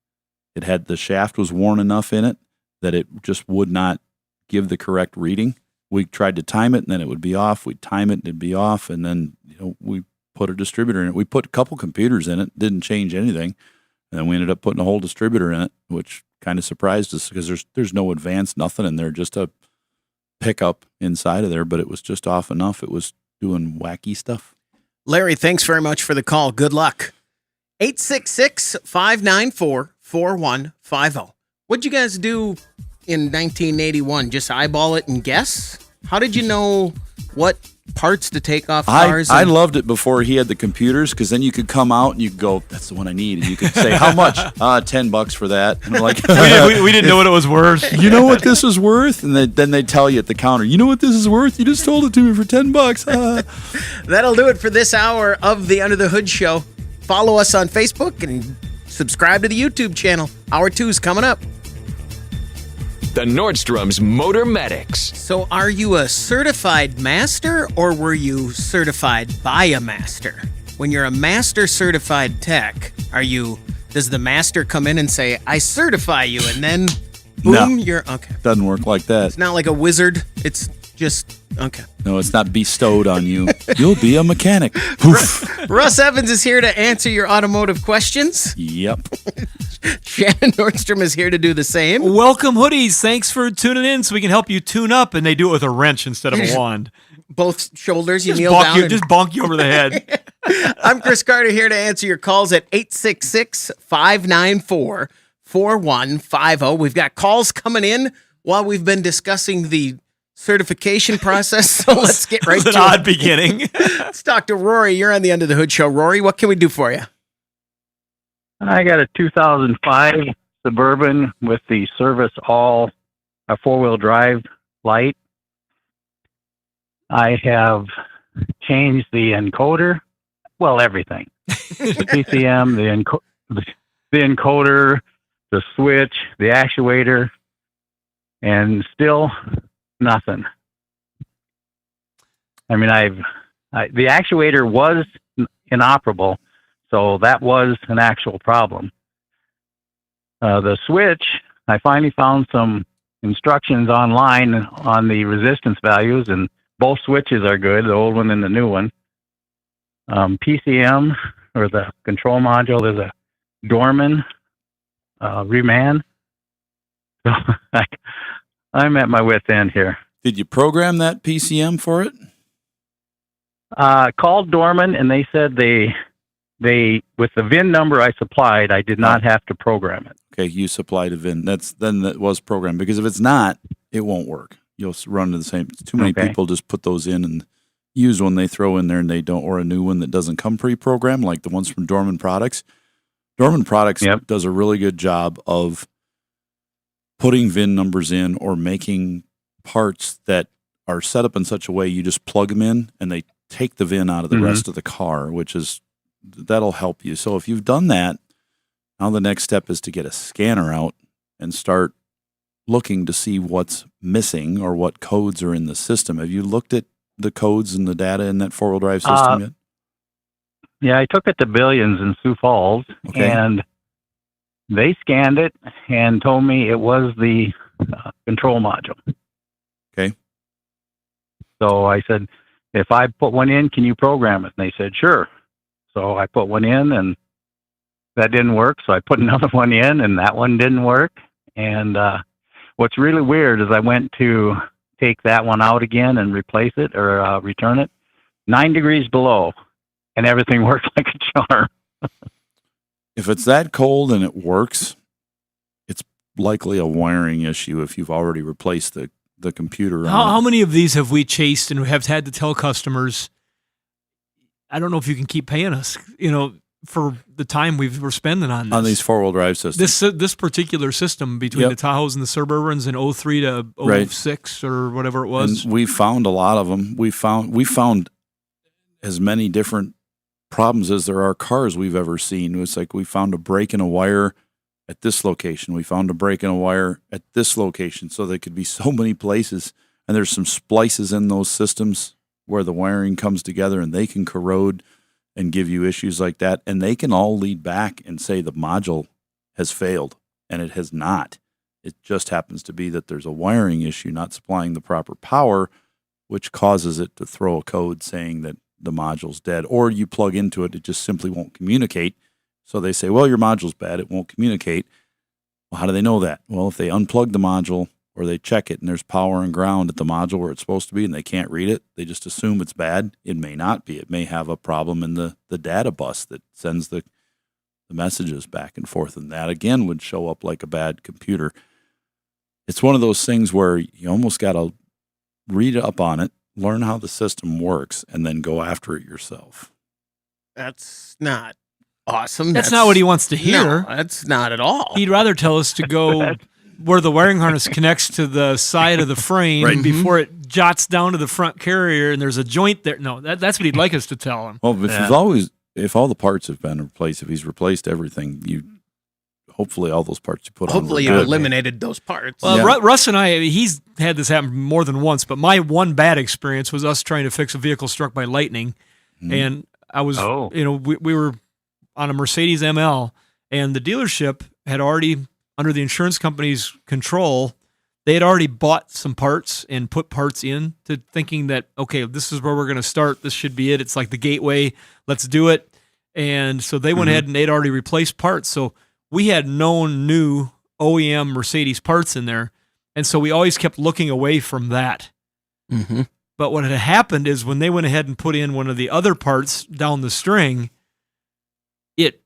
It had, the shaft was worn enough in it that it just would not give the correct reading. We tried to time it, and then it would be off. We'd time it, and it'd be off, and then we put a distributor in it. We put a couple computers in it, didn't change anything, and then we ended up putting a whole distributor in it, which kind of surprised us because there's no advanced, nothing in there, just a pickup inside of there, but it was just off enough. It was doing wacky stuff. Larry, thanks very much for the call. Good luck. 866-594-4150. What'd you guys do in 1981? Just eyeball it and guess? How did you know what parts to take off cars? I loved it before he had the computers, because then you could come out and you could go, that's the one I need. And you could say, how much? $10 for that. And I'm like, we didn't know what it was worth. You know what this is worth? And then they tell you at the counter, you know what this is worth? You just sold it to me for $10. That'll do it for this hour of the Under the Hood Show. Follow us on Facebook and subscribe to the YouTube channel. Hour 2 is coming up. The Nordstrom's Motor Medics. So are you a certified master, or were you certified by a master? When you're a master certified tech, does the master come in and say, I certify you, and then boom, No. you're okay. Doesn't work like that. It's not like a wizard. It's just okay. No, it's not bestowed on you. You'll be a mechanic. Poof. Russ Evans is here to answer your automotive questions. Yep. Shannon Nordstrom is here to do the same. Welcome, hoodies. Thanks for tuning in so we can help you tune up, and they do it with a wrench instead of a wand. Both shoulders, you Just kneel bonk down. you, just bonk you over the head. I'm Chris Carter here to answer your calls at 866-594-4150. We've got calls coming in while we've been discussing the certification process, so let's get right to it. It was an odd beginning. Let's talk to Rory. You're on the Under the Hood Show. Rory, what can we do for you? I got a 2005 Suburban with the service all a four-wheel drive light. I have changed the encoder. Well, everything. The PCM, the encoder, the switch, the actuator, and still nothing. I mean, the actuator was inoperable, so that was an actual problem. The switch, I finally found some instructions online on the resistance values, and both switches are good, the old one and the new one. PCM, or the control module, is a Dorman reman. So I'm at my wit's end here. Did you program that PCM for it? Called Dorman, and they said they with the VIN number I supplied, I did not have to program it. Okay, you supplied a VIN. That was programmed, because if it's not, it won't work. You'll run into the same. Too many people just put those in and use one they throw in there and they don't, or a new one that doesn't come pre-programmed, like the ones from Dorman Products. Dorman Products does a really good job of putting VIN numbers in, or making parts that are set up in such a way you just plug them in and they take the VIN out of the rest of the car, that'll help you. So if you've done that, now the next step is to get a scanner out and start looking to see what's missing or what codes are in the system. Have you looked at the codes and the data in that four-wheel drive system yet? Yeah, I took it to Billions in Sioux Falls, and they scanned it and told me it was the control module. Okay. So I said, if I put one in, can you program it? And they said, sure. So I put one in, and that didn't work. So I put another one in, and that one didn't work. And what's really weird is I went to take that one out again and replace it, or return it, 9 degrees below, and everything worked like a charm. If it's that cold and it works, it's likely a wiring issue if you've already replaced the computer. How many of these have we chased and have had to tell customers, I don't know if you can keep paying us, for the time we're spending on this. On these four-wheel drive systems. This particular system between the Tahoes and the Suburbans in 03 to 06 or whatever it was. And we found a lot of them. We found as many different problems as there are cars we've ever seen. It's like we found a break in a wire at this location. We found a break in a wire at this location. So there could be so many places, and there's some splices in those systems where the wiring comes together, and they can corrode and give you issues like that. And they can all lead back and say the module has failed, and it has not. It just happens to be that there's a wiring issue not supplying the proper power, which causes it to throw a code saying that the module's dead. Or you plug into it, it just simply won't communicate. So they say, well, your module's bad, it won't communicate. Well, how do they know that? Well, if they unplug the module, or they check it and there's power and ground at the module where it's supposed to be and they can't read it, they just assume it's bad. It may not be. It may have a problem in the data bus that sends the messages back and forth, and that again would show up like a bad computer. It's one of those things where you almost got to read up on it, learn how the system works, and then go after it yourself. That's not awesome. That's not what he wants to hear. No, that's not at all. He'd rather tell us to go where the wiring harness connects to the side of the frame before it jots down to the front carrier and there's a joint there. No, that's what he'd like us to tell him. Well, if all the parts have been replaced, if he's replaced everything, hopefully all those parts you put on. Hopefully you eliminated those parts. Well, Russ and I, he's had this happen more than once, but my one bad experience was us trying to fix a vehicle struck by lightning. And I was, we were on a Mercedes ML, and the dealership had already, under the insurance company's control, they had already bought some parts and put parts in to thinking that, okay, this is where we're going to start. This should be it. It's like the gateway. Let's do it. And so they went ahead and they'd already replaced parts. So we had known new OEM Mercedes parts in there. And so we always kept looking away from that. Mm-hmm. But what had happened is when they went ahead and put in one of the other parts down the string, it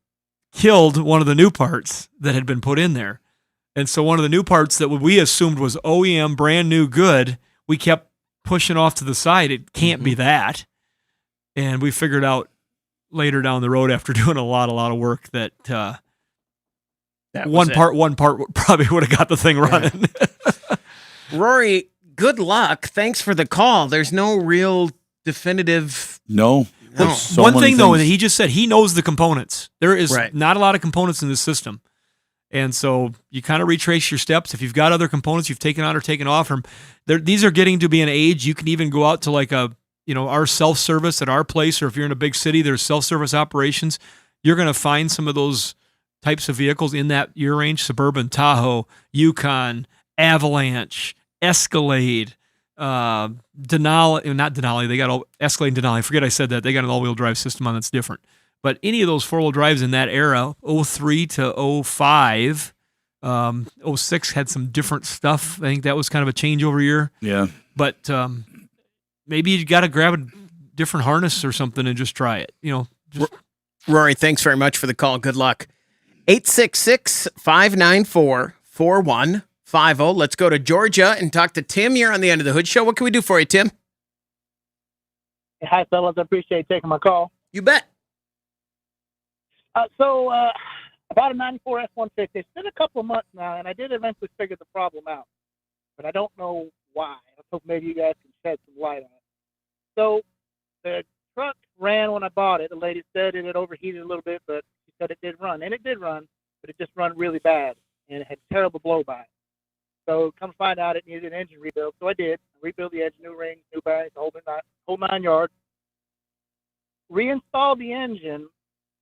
killed one of the new parts that had been put in there. And so one of the new parts that we assumed was OEM, brand new, good, we kept pushing off to the side. It can't be that. And we figured out later down the road after doing a lot of work that one part probably would have got the thing running. Rory good luck. Thanks for the call. There's no real definitive. No. One thing, though, that he just said, he knows the components. There is Right. not a lot of components in this system. And so you kind of retrace your steps. If you've got other components you've taken on or taken off from, these are getting to be an age. You can even go out to like our self-service at our place, or if you're in a big city, there's self-service operations. You're going to find some of those types of vehicles in that year range: Suburban, Tahoe, Yukon, Avalanche, Escalade, Denali, not Denali. They got Escalade and Denali. I forget I said that. They got an all-wheel drive system on that's different. But any of those four-wheel drives in that era, 03 to 05, 06 had some different stuff. I think that was kind of a changeover year. Yeah. But maybe you got to grab a different harness or something and just try it. Rory, thanks very much for the call. Good luck. 866-594-4150. Let's go to Georgia and talk to Tim. You're on the End of the Hood Show. What can we do for you, Tim? Hi, fellas. I appreciate you taking my call. You bet. About a 94 F-150. It's been a couple of months now, and I did eventually figure the problem out, but I don't know why. I hope maybe you guys can shed some light on it. So the truck ran when I bought it. The lady said it had overheated a little bit, but she said it did run, and it did run, but it just run really bad, and it had terrible blow-by. So come to find out, it needed an engine rebuild. So I did. I rebuilt the engine, new rings, new bags, whole 9 yards. Reinstalled the engine,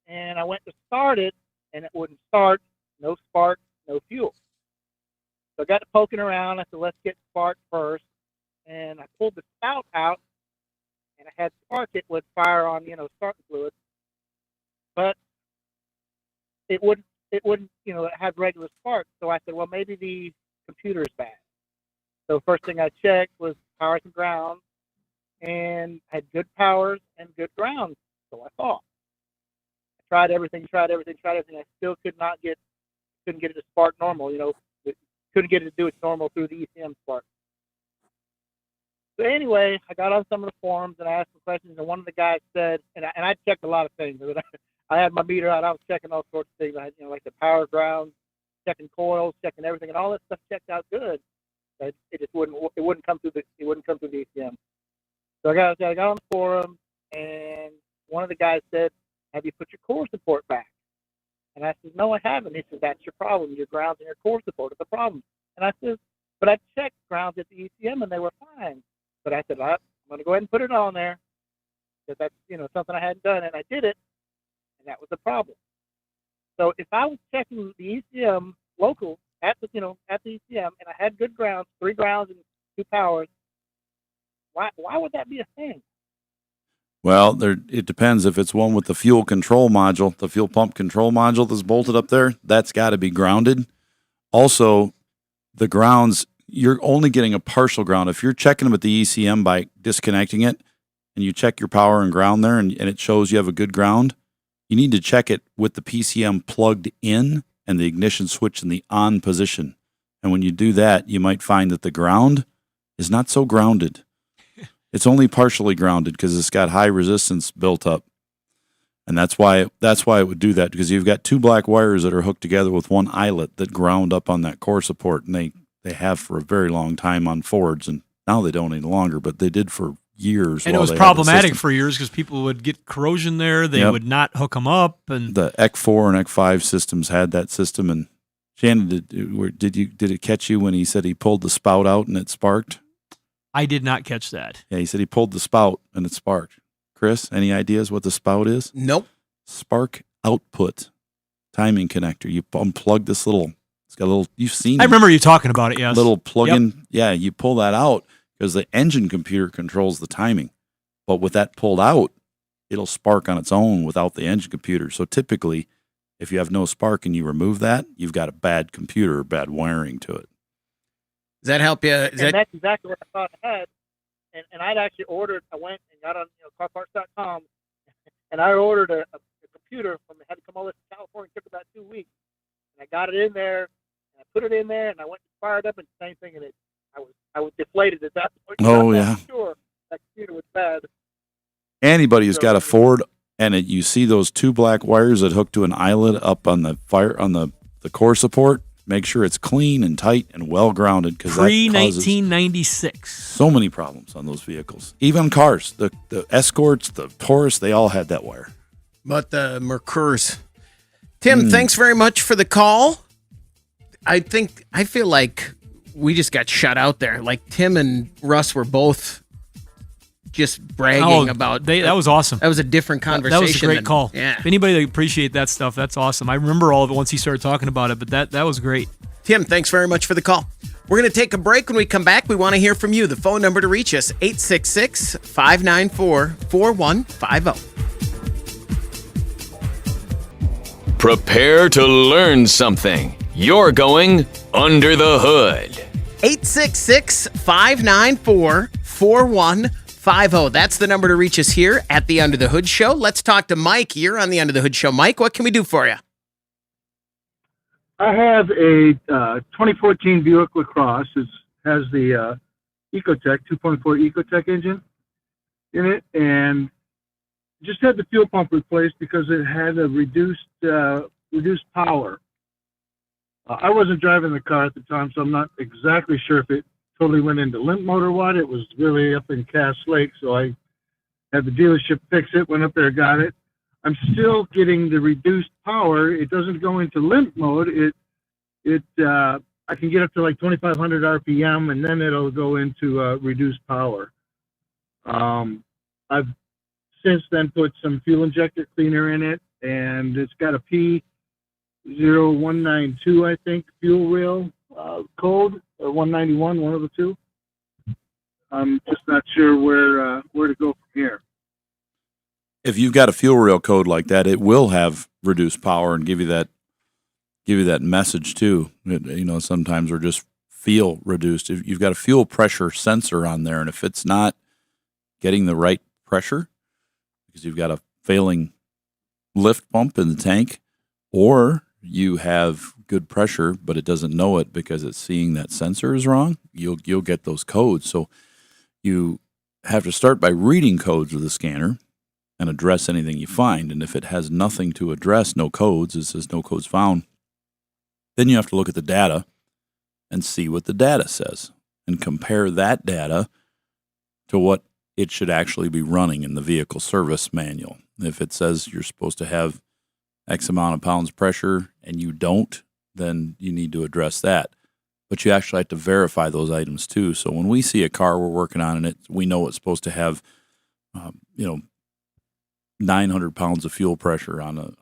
and I went to start it, and it wouldn't start. No spark, no fuel. So I got to poking around. I said, let's get spark first. And I pulled the spout out, and I had spark it would fire on, starting fluid. But it wouldn't, it had regular spark. So I said, well, maybe the computer is bad. So first thing I checked was powers and grounds, and I had good powers and good grounds. So I thought. Tried everything. I still couldn't get it to spark normal. Couldn't get it to do its normal through the ECM spark. So anyway, I got on some of the forums and I asked some questions, and one of the guys said, and I checked a lot of things. I had my meter out. I was checking all sorts of things. I had, like the power grounds, checking coils, checking everything, and all that stuff checked out good. But it just wouldn't come through the ECM. So I got on the forum, and one of the guys said, have you put your core support back? And I said, no, I haven't. He said, that's your problem. Your grounds and your core support are the problem. And I said, but I checked grounds at the ECM and they were fine. But I said, I'm going to go ahead and put it on there because that's, something I hadn't done. And I did it, and that was the problem. So if I was checking the ECM local at the ECM and I had good grounds, 3 grounds and 2 powers, why would that be a thing? Well, it depends. If it's one with the fuel control module, the fuel pump control module that's bolted up there, that's got to be grounded. Also, the grounds, you're only getting a partial ground. If you're checking them at the ECM by disconnecting it, and you check your power and ground there, and it shows you have a good ground, you need to check it with the PCM plugged in and the ignition switch in the on position. And when you do that, you might find that the ground is not so grounded. It's only partially grounded because it's got high resistance built up. And that's why it would do that, because you've got 2 black wires that are hooked together with one eyelet that ground up on that core support. And they have for a very long time on Fords, and now they don't any longer, but they did for years. And it was problematic for years because people would get corrosion there. They would not hook them up. And the EC4 and EC5 systems had that system. And Shannon, did it catch you when he said he pulled the spout out and it sparked? I did not catch that. Yeah, he said he pulled the spout and it sparked. Chris, any ideas what the spout is? Nope. Spark output timing connector. You unplug this little, it's got a little, you've seen it. I remember you talking about it, yes. Little plug-in. Yeah, you pull that out because the engine computer controls the timing. But with that pulled out, it'll spark on its own without the engine computer. So typically, if you have no spark and you remove that, you've got a bad computer or bad wiring to it. Does that help you? That's exactly what I thought I had. And I'd actually ordered, I went and got on carparts.com, and I ordered a computer had to come all this to California. It took about 2 weeks. And I got it in there, and I put it in there, and I went to fire it up, and the same thing, and I was deflated at that point. Oh, yeah. Sure, that computer was bad. Anybody who's got a Ford, and you see those 2 black wires that hook to an eyelet up on the core support, Make sure it's clean and tight and well grounded, because that causes Pre-1996. so many problems on those vehicles. Even cars, the Escorts, the Taurus, they all had that wire. But the Mercurs. Tim, thanks very much for the call. I feel like we just got shut out there. Like Tim and Russ were both just bragging about. That was awesome. That was a different conversation. That was a great call. Yeah. If anybody that appreciate that stuff, that's awesome. I remember all of it once he started talking about it, but that was great. Tim, thanks very much for the call. We're going to take a break. When we come back, we want to hear from you. The phone number to reach us, 866-594-4150. Prepare to learn something. You're going under the hood. 866-594-4150. That's the number to reach us here at the Under the Hood Show. Let's talk to Mike. You're on the Under the Hood Show. Mike, what can we do for you? I have a 2014 Buick LaCrosse. It has the Ecotec 2.4 Ecotec engine in it, and just had the fuel pump replaced because it had a reduced power. I wasn't driving the car at the time, so I'm not exactly sure if it totally went into limp mode or what. It was really up in Cass Lake, so I had the dealership fix it, went up there, got it. I'm still getting the reduced power. It doesn't go into limp mode. I can get up to like 2,500 RPM, and then it'll go into reduced power. I've since then put some fuel injector cleaner in it, and it's got a P0192, I think, fuel rail code, or 191, one of the two. I'm just not sure where to go from here. If you've got a fuel rail code like that, it will have reduced power and give you that message too. Sometimes we're just feel reduced. If you've got a fuel pressure sensor on there, and if it's not getting the right pressure, because you've got a failing lift pump in the tank, or you have good pressure but it doesn't know it because it's seeing that sensor is wrong, you'll get those codes. So you have to start by reading codes with the scanner and address anything you find. And if it has nothing to address, no codes, it says no codes found, then you have to look at the data and see what the data says and compare that data to what it should actually be running in the vehicle service manual. If it says you're supposed to have X amount of pounds pressure and you don't, then you need to address that. But you actually have to verify those items too. So when we see a car we're working on and we know it's supposed to have, 900 pounds of fuel pressure on a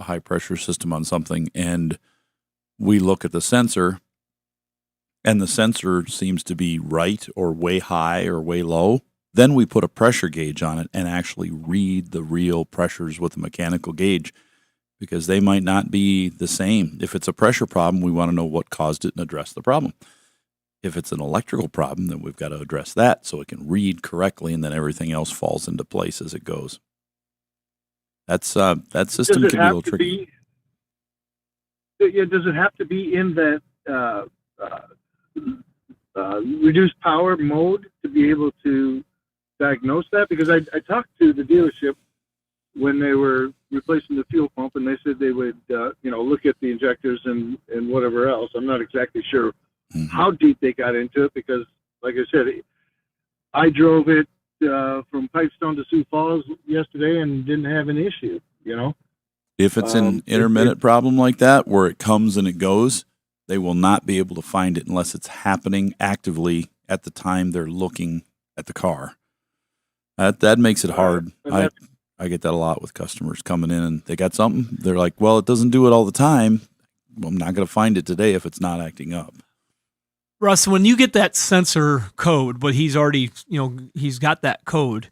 high pressure system on something, and we look at the sensor and the sensor seems to be right or way high or way low, then we put a pressure gauge on it and actually read the real pressures with a mechanical gauge, because they might not be the same. If it's a pressure problem, we want to know what caused it and address the problem. If it's an electrical problem, then we've got to address that so it can read correctly, and then everything else falls into place as it goes. That system can be a little tricky. Does it have to be in that reduced power mode to be able to diagnose that? Because I talked to the dealership when they were replacing the fuel pump, and they said they would look at the injectors and whatever else. I'm not exactly sure how deep they got into it, because like I said, I drove it from Pipestone to Sioux Falls yesterday and didn't have an issue, If it's an intermittent problem like that, where it comes and it goes, they will not be able to find it unless it's happening actively at the time they're looking at the car. That makes it hard. I get that a lot with customers coming in and they got something. They're like, well, it doesn't do it all the time. I'm not going to find it today if it's not acting up. Russ, when you get that sensor code, but he's already, he's got that code,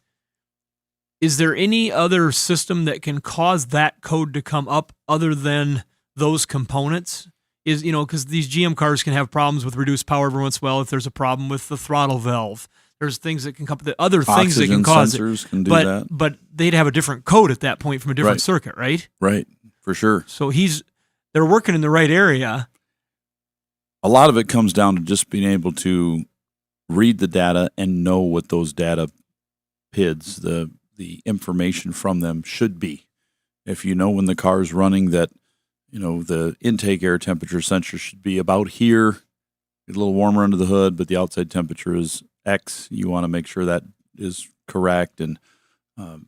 is there any other system that can cause that code to come up other than those components? Because these GM cars can have problems with reduced power every once in a while. If there's a problem with the throttle valve, there's things that can come, the other things that can cause sensors it. Can do that. But they'd have a different code at that point from a different circuit, right? Right, for sure. So they're working in the right area. A lot of it comes down to just being able to read the data and know what those data PIDs, the information from them should be. If you know when the car is running that the intake air temperature sensor should be about here. Get a little warmer under the hood, but the outside temperature is X. You want to make sure that is correct, and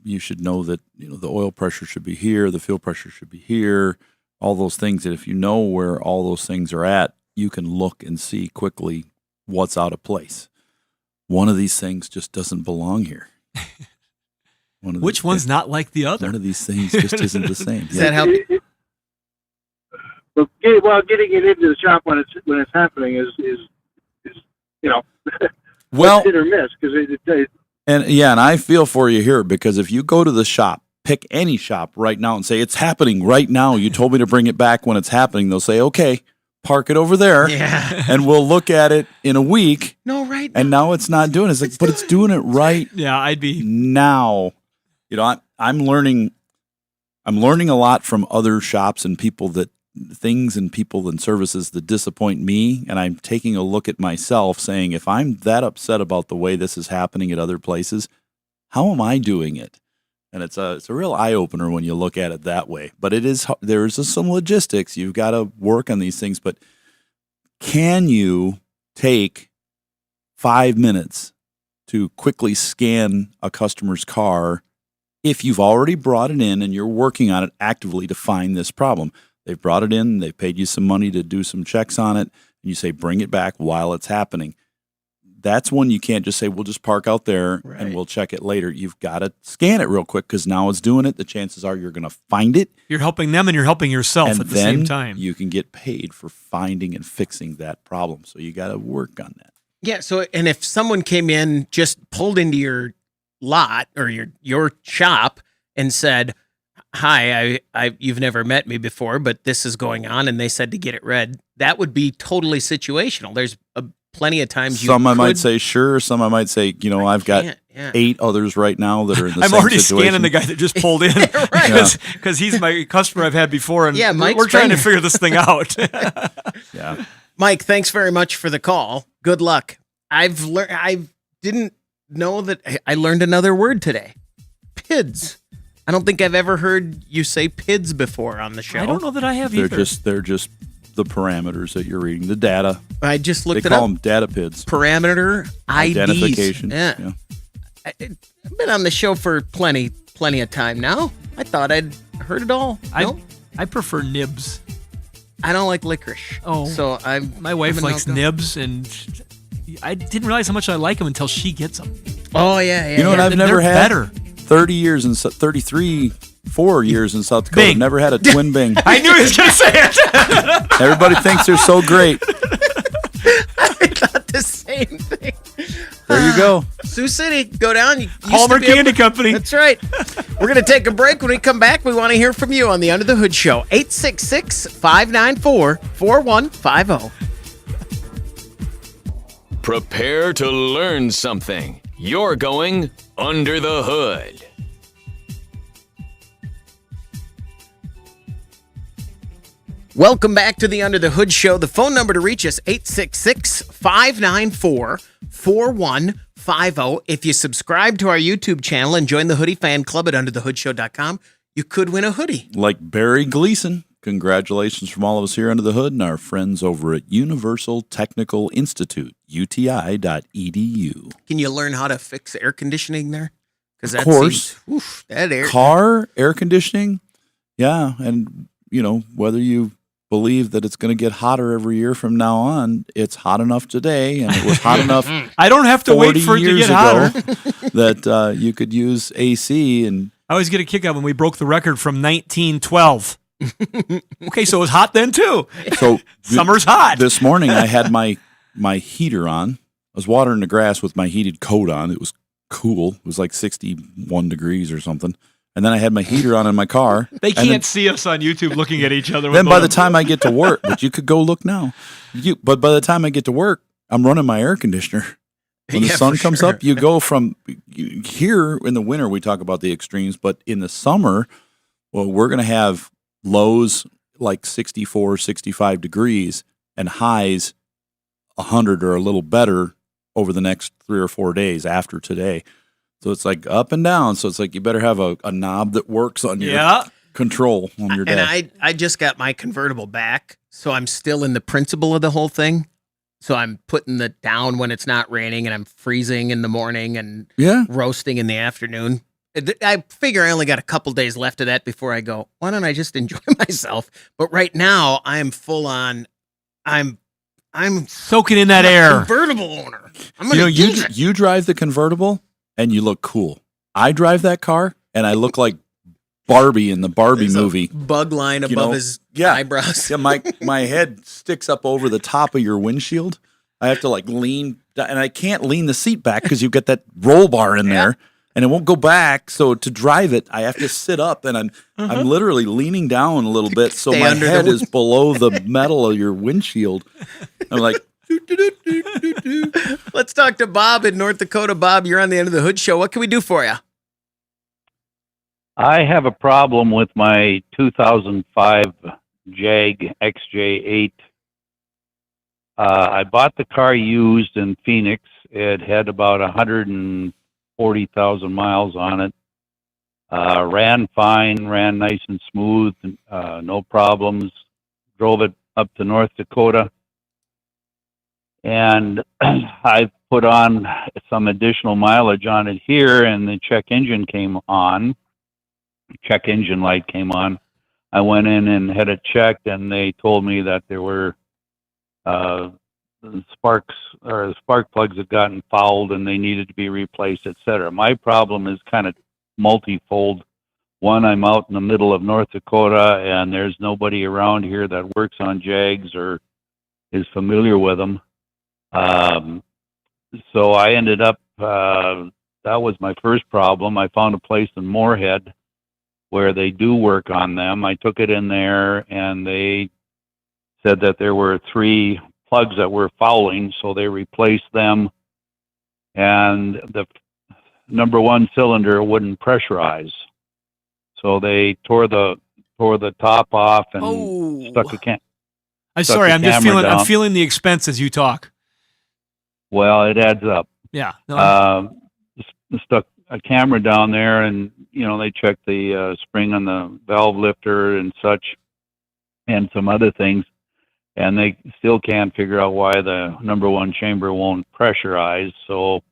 you should know that the oil pressure should be here, the fuel pressure should be here, all those things. And if you know where all those things are at, you can look and see quickly what's out of place. One of these things just doesn't belong here. Which one's not like the other? One of these things just isn't the same. Does that help? Getting it into the shop when it's happening is Well, hit or miss because and I feel for you here, because if you go to the shop, pick any shop right now and say, it's happening right now. You told me to bring it back when it's happening. They'll say, okay, park it over there. Yeah. And we'll look at it in a week. No, right. And now it's not doing it. It's like, but it's doing it right. Yeah, I'd be now. I'm learning a lot from other shops and things and people and services that disappoint me. And I'm taking a look at myself saying, if I'm that upset about the way this is happening at other places, how am I doing it? And it's a real eye opener when you look at it that way. But there's some logistics. You've got to work on these things. But can you take 5 minutes to quickly scan a customer's car if you've already brought it in and you're working on it actively to find this problem? They've brought it in, they've paid you some money to do some checks on it, and you say, bring it back while it's happening. That's when you can't just say, we'll just park out there and we'll check it later. You've got to scan it real quick, because now it's doing it. The chances are you're going to find it. You're helping them and you're helping yourself and at the same time. You can get paid for finding and fixing that problem. So you got to work on that. Yeah. So, and if someone came in, just pulled into your lot or your shop and said, hi, you've never met me before, but this is going on, and they said to get it read, that would be totally situational. There's plenty of times some I might say sure, some I might say, I've got 8 others right now that are in the I'm same already situation. scanning the guy that just pulled in because he's my customer I've had before, and we're trying to figure this thing out. Yeah, Mike, thanks very much for the call. Good luck. I didn't know that I learned another word today. PIDs. I don't think I've ever heard you say PIDs before on the show. I don't know that I have either. They're just the parameters that you're reading, the data. I just looked it up. They call them data PIDs. Parameter IDs. Identification. Yeah. I've been on the show for plenty of time now. I thought I'd heard it all. I prefer nibs. I don't like licorice. Oh, so my wife likes nibs, and I didn't realize how much I like them until she gets them. Oh yeah. You know what I've never had? Better. 4 years in South Dakota. Bing. Never had a twin Bing. I knew he was going to say it. Everybody thinks they're so great. I thought the same thing. There you go. Sioux City, go down. Hallmark Candy Company. That's right. We're going to take a break. When we come back, we want to hear from you on the Under the Hood Show. 866-594-4150. Prepare to learn something. You're going under the hood. Welcome back to the Under the Hood Show. The phone number to reach us, 866-594-4150. If you subscribe to our YouTube channel and join the Hoodie Fan Club at underthehoodshow.com, you could win a hoodie. Like Barry Gleason. Congratulations from all of us here under the hood and our friends over at Universal Technical Institute, UTI.edu. Can you learn how to fix air conditioning there? Of course. Car, air conditioning. Yeah. And, whether you believe that it's going to get hotter every year from now on, it's hot enough today, and it was hot enough. I don't have to wait for it to get hotter. That you could use AC. And I always get a kick out when we broke the record from 1912. Okay, so it was hot then too. So summer's hot. This morning I had my heater on. I was watering the grass with my heated coat on. It was cool. It was like 61 degrees or something. And then I had my heater on in my car. They can't see us on YouTube looking at each other. Then by the time I get to work, but you could go look now. But by the time I get to work, I'm running my air conditioner. When the sun comes up, you go from here in the winter, we talk about the extremes, but in the summer, well, we're going to have lows like 64, 65 degrees and highs 100 or a little better over the next 3 or 4 days after today. So it's like up and down. So it's like you better have a knob that works on your control on your And dash. I just got my convertible back, so I'm still in the principle of the whole thing. So I'm putting it down when it's not raining, and I'm freezing in the morning and roasting in the afternoon. I figure I only got a couple days left of that before I go, why don't I just enjoy myself? But right now I am full on, I'm soaking in that air. Convertible owner. I'm gonna use it. You drive the convertible and you look cool. I drive that car and I look like Barbie in the Barbie movie. Bug line above his eyebrows. Yeah, my head sticks up over the top of your windshield. I have to like lean, and I can't lean the seat back because you've got that roll bar in there, and it won't go back. So to drive it, I have to sit up, and I'm literally leaning down a little bit so my head is below the metal of your windshield. I'm like, Let's talk to Bob in North Dakota. Bob, you're on the End of the Hood show. What can we do for you? I have a problem with my 2005 Jag XJ8. I bought the car used in Phoenix. It had about 140,000 miles on it. Ran fine, ran nice and smooth, no problems. Drove it up to North Dakota. And I put on some additional mileage on it here, and the check engine light came on. I went in and had it checked, and they told me that there were spark plugs had gotten fouled and they needed to be replaced, etc. My problem is kind of multifold. One, I'm out in the middle of North Dakota, and there's nobody around here that works on Jags or is familiar with them. So I ended up, that was my first problem. I found a place in Moorhead where they do work on them. I took it in there, and they said that there were 3 plugs that were fouling, so they replaced them, and the number 1 cylinder wouldn't pressurize. So they tore the top off and stuck a I'm sorry, I'm feeling the expense as you talk. Well, it adds up. Yeah. No, stuck a camera down there, and they checked the spring on the valve lifter and such, and some other things, and they still can't figure out why the number 1 chamber won't pressurize. So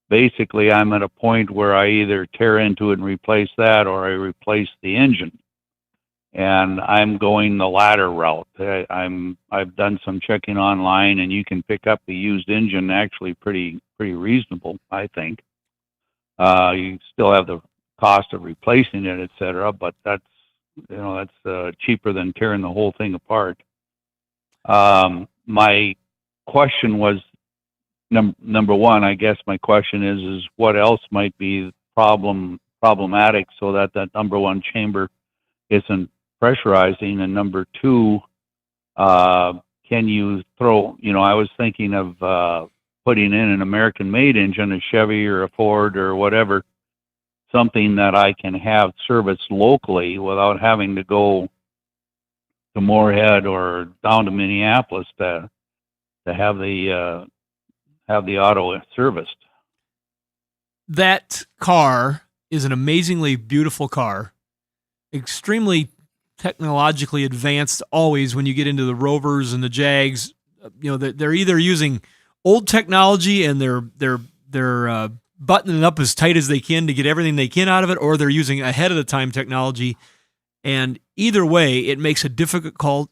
basically, I'm at a point where I either tear into it and replace that, or I replace the engine. And I'm going the latter route. I've done some checking online, and you can pick up a used engine actually pretty reasonable, I think. You still have the cost of replacing it, etc., but that's cheaper than tearing the whole thing apart. My question was number 1. I guess my question is what else might be problematic so that number 1 chamber isn't pressurizing, and number 2, can you throw? I was thinking of putting in an American-made engine, a Chevy or a Ford or whatever, something that I can have serviced locally without having to go to Moorhead or down to Minneapolis to have the auto serviced. That car is an amazingly beautiful car, extremely technologically advanced always when you get into the Rovers and the Jags. They're either using old technology and they're buttoning it up as tight as they can to get everything they can out of it, or they're using ahead of the time technology. And either way, it makes a difficult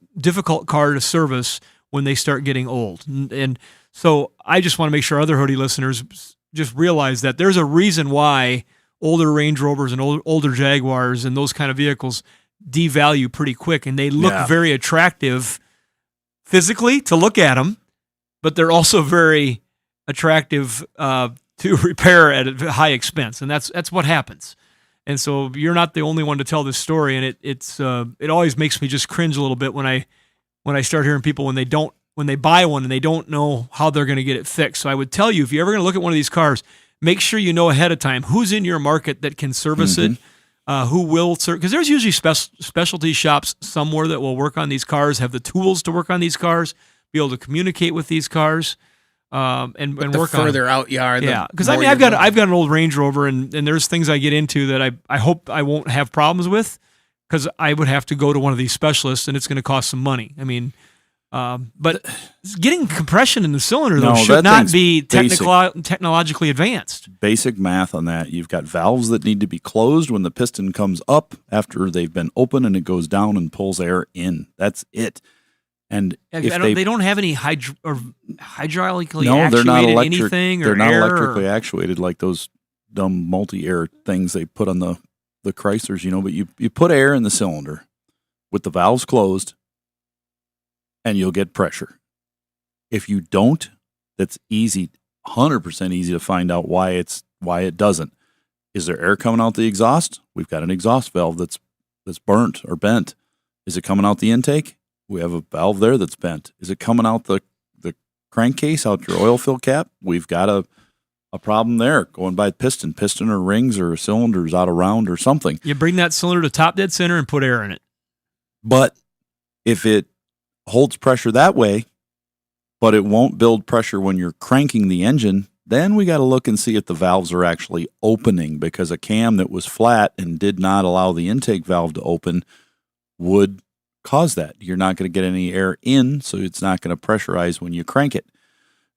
car to service when they start getting old. And so I just want to make sure other Hoodie listeners just realize that there's a reason why older Range Rovers and older Jaguars and those kind of vehicles devalue pretty quick, and they look very attractive physically to look at them, but they're also very attractive to repair at a high expense, and that's what happens. And so you're not the only one to tell this story, and it always makes me just cringe a little bit when I start hearing people when they buy one and they don't know how they're going to get it fixed. So I would tell you, if you're ever going to look at one of these cars, make sure you know ahead of time who's in your market that can service it. Who will serve, because there's usually specialty shops somewhere that will work on these cars, have the tools to work on these cars, be able to communicate with these cars, and work on further out yard. Yeah, because I've got an old Range Rover, and there's things I get into that I hope I won't have problems with, because I would have to go to one of these specialists, and it's going to cost some money. I mean, but getting compression in the cylinder, though, should not be technologically advanced. Basic math on that. You've got valves that need to be closed when the piston comes up after they've been open, and it goes down and pulls air in. That's it. And if they don't have any hydraulically no, actuated they're not electric, anything, or they're not air electrically actuated like those dumb multi-air things they put on the Chryslers, but you put air in the cylinder with the valves closed, and you'll get pressure. If you don't, that's easy, 100% easy to find out why it doesn't. Is there air coming out the exhaust? We've got an exhaust valve that's burnt or bent. Is it coming out the intake? We have a valve there that's bent. Is it coming out the crankcase, out your oil fill cap? We've got a problem there going by piston or rings or cylinders out of round or something. You bring that cylinder to top dead center and put air in it. But if it holds pressure that way, but it won't build pressure when you're cranking the engine, then we got to look and see if the valves are actually opening, because a cam that was flat and did not allow the intake valve to open would cause that. You're not going to get any air in, so it's not going to pressurize when you crank it.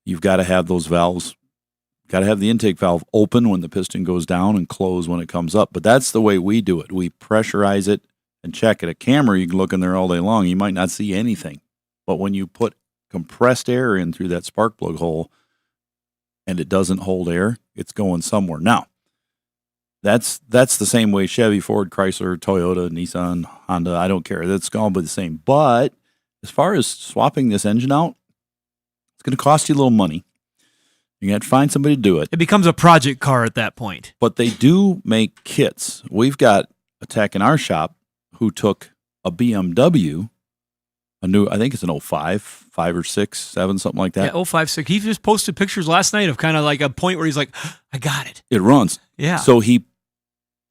You've got to have those valves, got to have the intake valve open when the piston goes down and close when it comes up. But that's the way we do it. We pressurize it and check it. A camera, you can look in there all day long. You might not see anything. But when you put compressed air in through that spark plug hole and it doesn't hold air, it's going somewhere. Now, that's the same way Chevy, Ford, Chrysler, Toyota, Nissan, Honda, I don't care. That's going to be the same. But as far as swapping this engine out, it's going to cost you a little money. You're going to have to find somebody to do it. It becomes a project car at that point. But they do make kits. We've got a tech in our shop who took a BMW, a new, I think it's an 05, 5 or 6, 7, something like that. Yeah, 05, 6. He just posted pictures last night of kind of like a point where he's like, I got it. It runs. Yeah. So he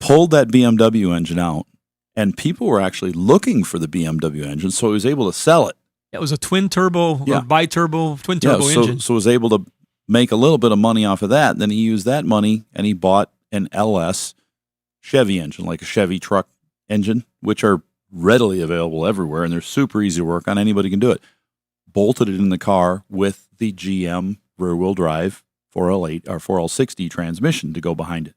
pulled that BMW engine out, and people were actually looking for the BMW engine, so he was able to sell it. It was a twin turbo or bi-turbo, twin turbo engine. So was able to make a little bit of money off of that. Then he used that money and he bought an LS Chevy engine, like a Chevy truck engine, which are readily available everywhere, and they're super easy to work on. Anybody can do it. Bolted it in the car with the GM rear-wheel drive 4L8 or 4L60 transmission to go behind it.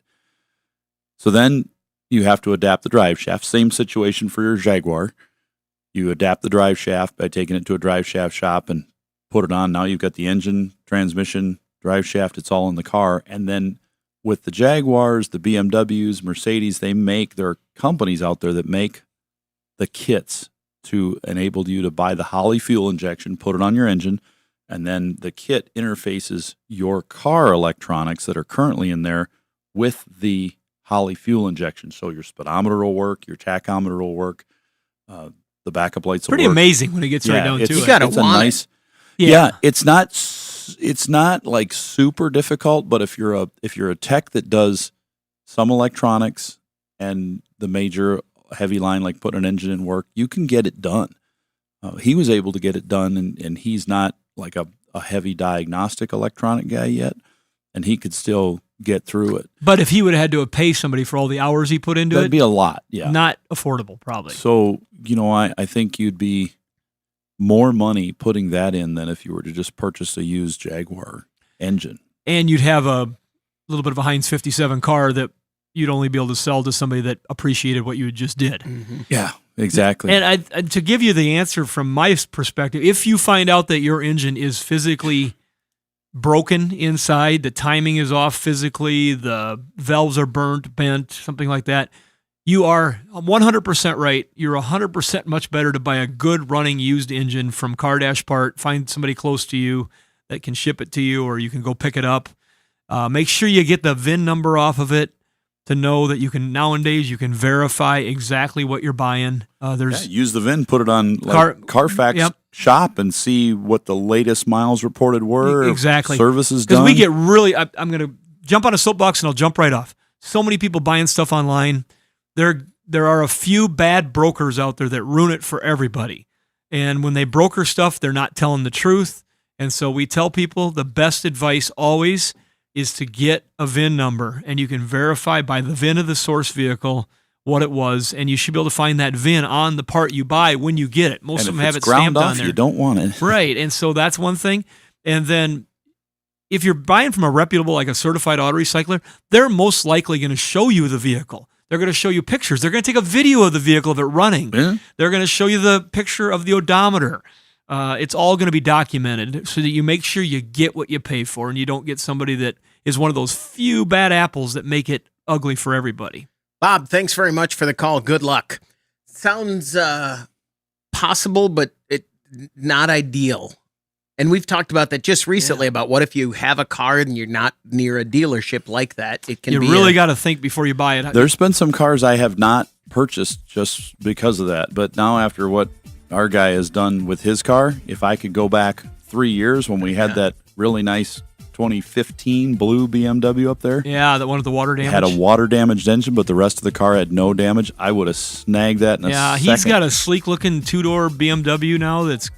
So then you have to adapt the drive shaft. Same situation for your Jaguar. You adapt the drive shaft by taking it to a drive shaft shop and put it on. Now you've got the engine, transmission, drive shaft. It's all in the car. And then with the Jaguars, the BMWs, Mercedes, there are companies out there that make the kits to enable you to buy the Holley fuel injection, put it on your engine, and then the kit interfaces your car electronics that are currently in there with the Holley fuel injection. So your speedometer will work, your tachometer will work, the backup lights will work. Pretty amazing when it gets right down to it. You got to want it. Yeah, it's not like super difficult, but if you're a tech that does some electronics and the major heavy line, like putting an engine in work, you can get it done. He was able to get it done, and he's not like a heavy diagnostic electronic guy yet, and he could still get through it. But if he would have had to pay somebody for all the hours he put into That'd be a lot, yeah. Not affordable, probably. So, I think you'd be more money putting that in than if you were to just purchase a used Jaguar engine. And you'd have a little bit of a Heinz 57 car that you'd only be able to sell to somebody that appreciated what you just did. Mm-hmm. Yeah, exactly. And to give you the answer from my perspective, if you find out that your engine is physically broken inside, the timing is off physically, the valves are burnt, bent, something like that, you are 100% right. You're 100% much better to buy a good running used engine from Car Dash Part. Find somebody close to you that can ship it to you, or you can go pick it up. Make sure you get the VIN number off of it to know that nowadays you can verify exactly what you're buying. Use the VIN, put it on Carfax shop and see what the latest miles reported were. Exactly. Services done. Because we get really, I'm going to jump on a soapbox and I'll jump right off. So many people buying stuff online. There are a few bad brokers out there that ruin it for everybody. And when they broker stuff, they're not telling the truth. And so we tell people the best advice always is to get a VIN number, and you can verify by the VIN of the source vehicle what it was, and you should be able to find that VIN on the part you buy when you get it. Most And of if them have it it's ground stamped off, on there. you don't want it. Right, and so that's one thing. And then if you're buying from a reputable, like a certified auto recycler, they're most likely going to show you the vehicle. They're going to show you pictures. They're going to take a video of the vehicle of it running. Yeah. They're going to show you the picture of the odometer. It's all going to be documented so that you make sure you get what you pay for and you don't get somebody that is one of those few bad apples that make it ugly for everybody. Bob, thanks very much for the call. Good luck. Sounds possible, but not ideal. And we've talked about that just recently about what if you have a car and you're not near a dealership like that. It can You be really got to think before you buy it. There's been some cars I have not purchased just because of that. But now after what our guy has done with his car, if I could go back 3 years when we had that really nice 2015 blue BMW up there. Yeah, the one with the water damage. Had a water damaged engine, but the rest of the car had no damage. I would have snagged that in a second. He's got a sleek looking 2-door BMW now that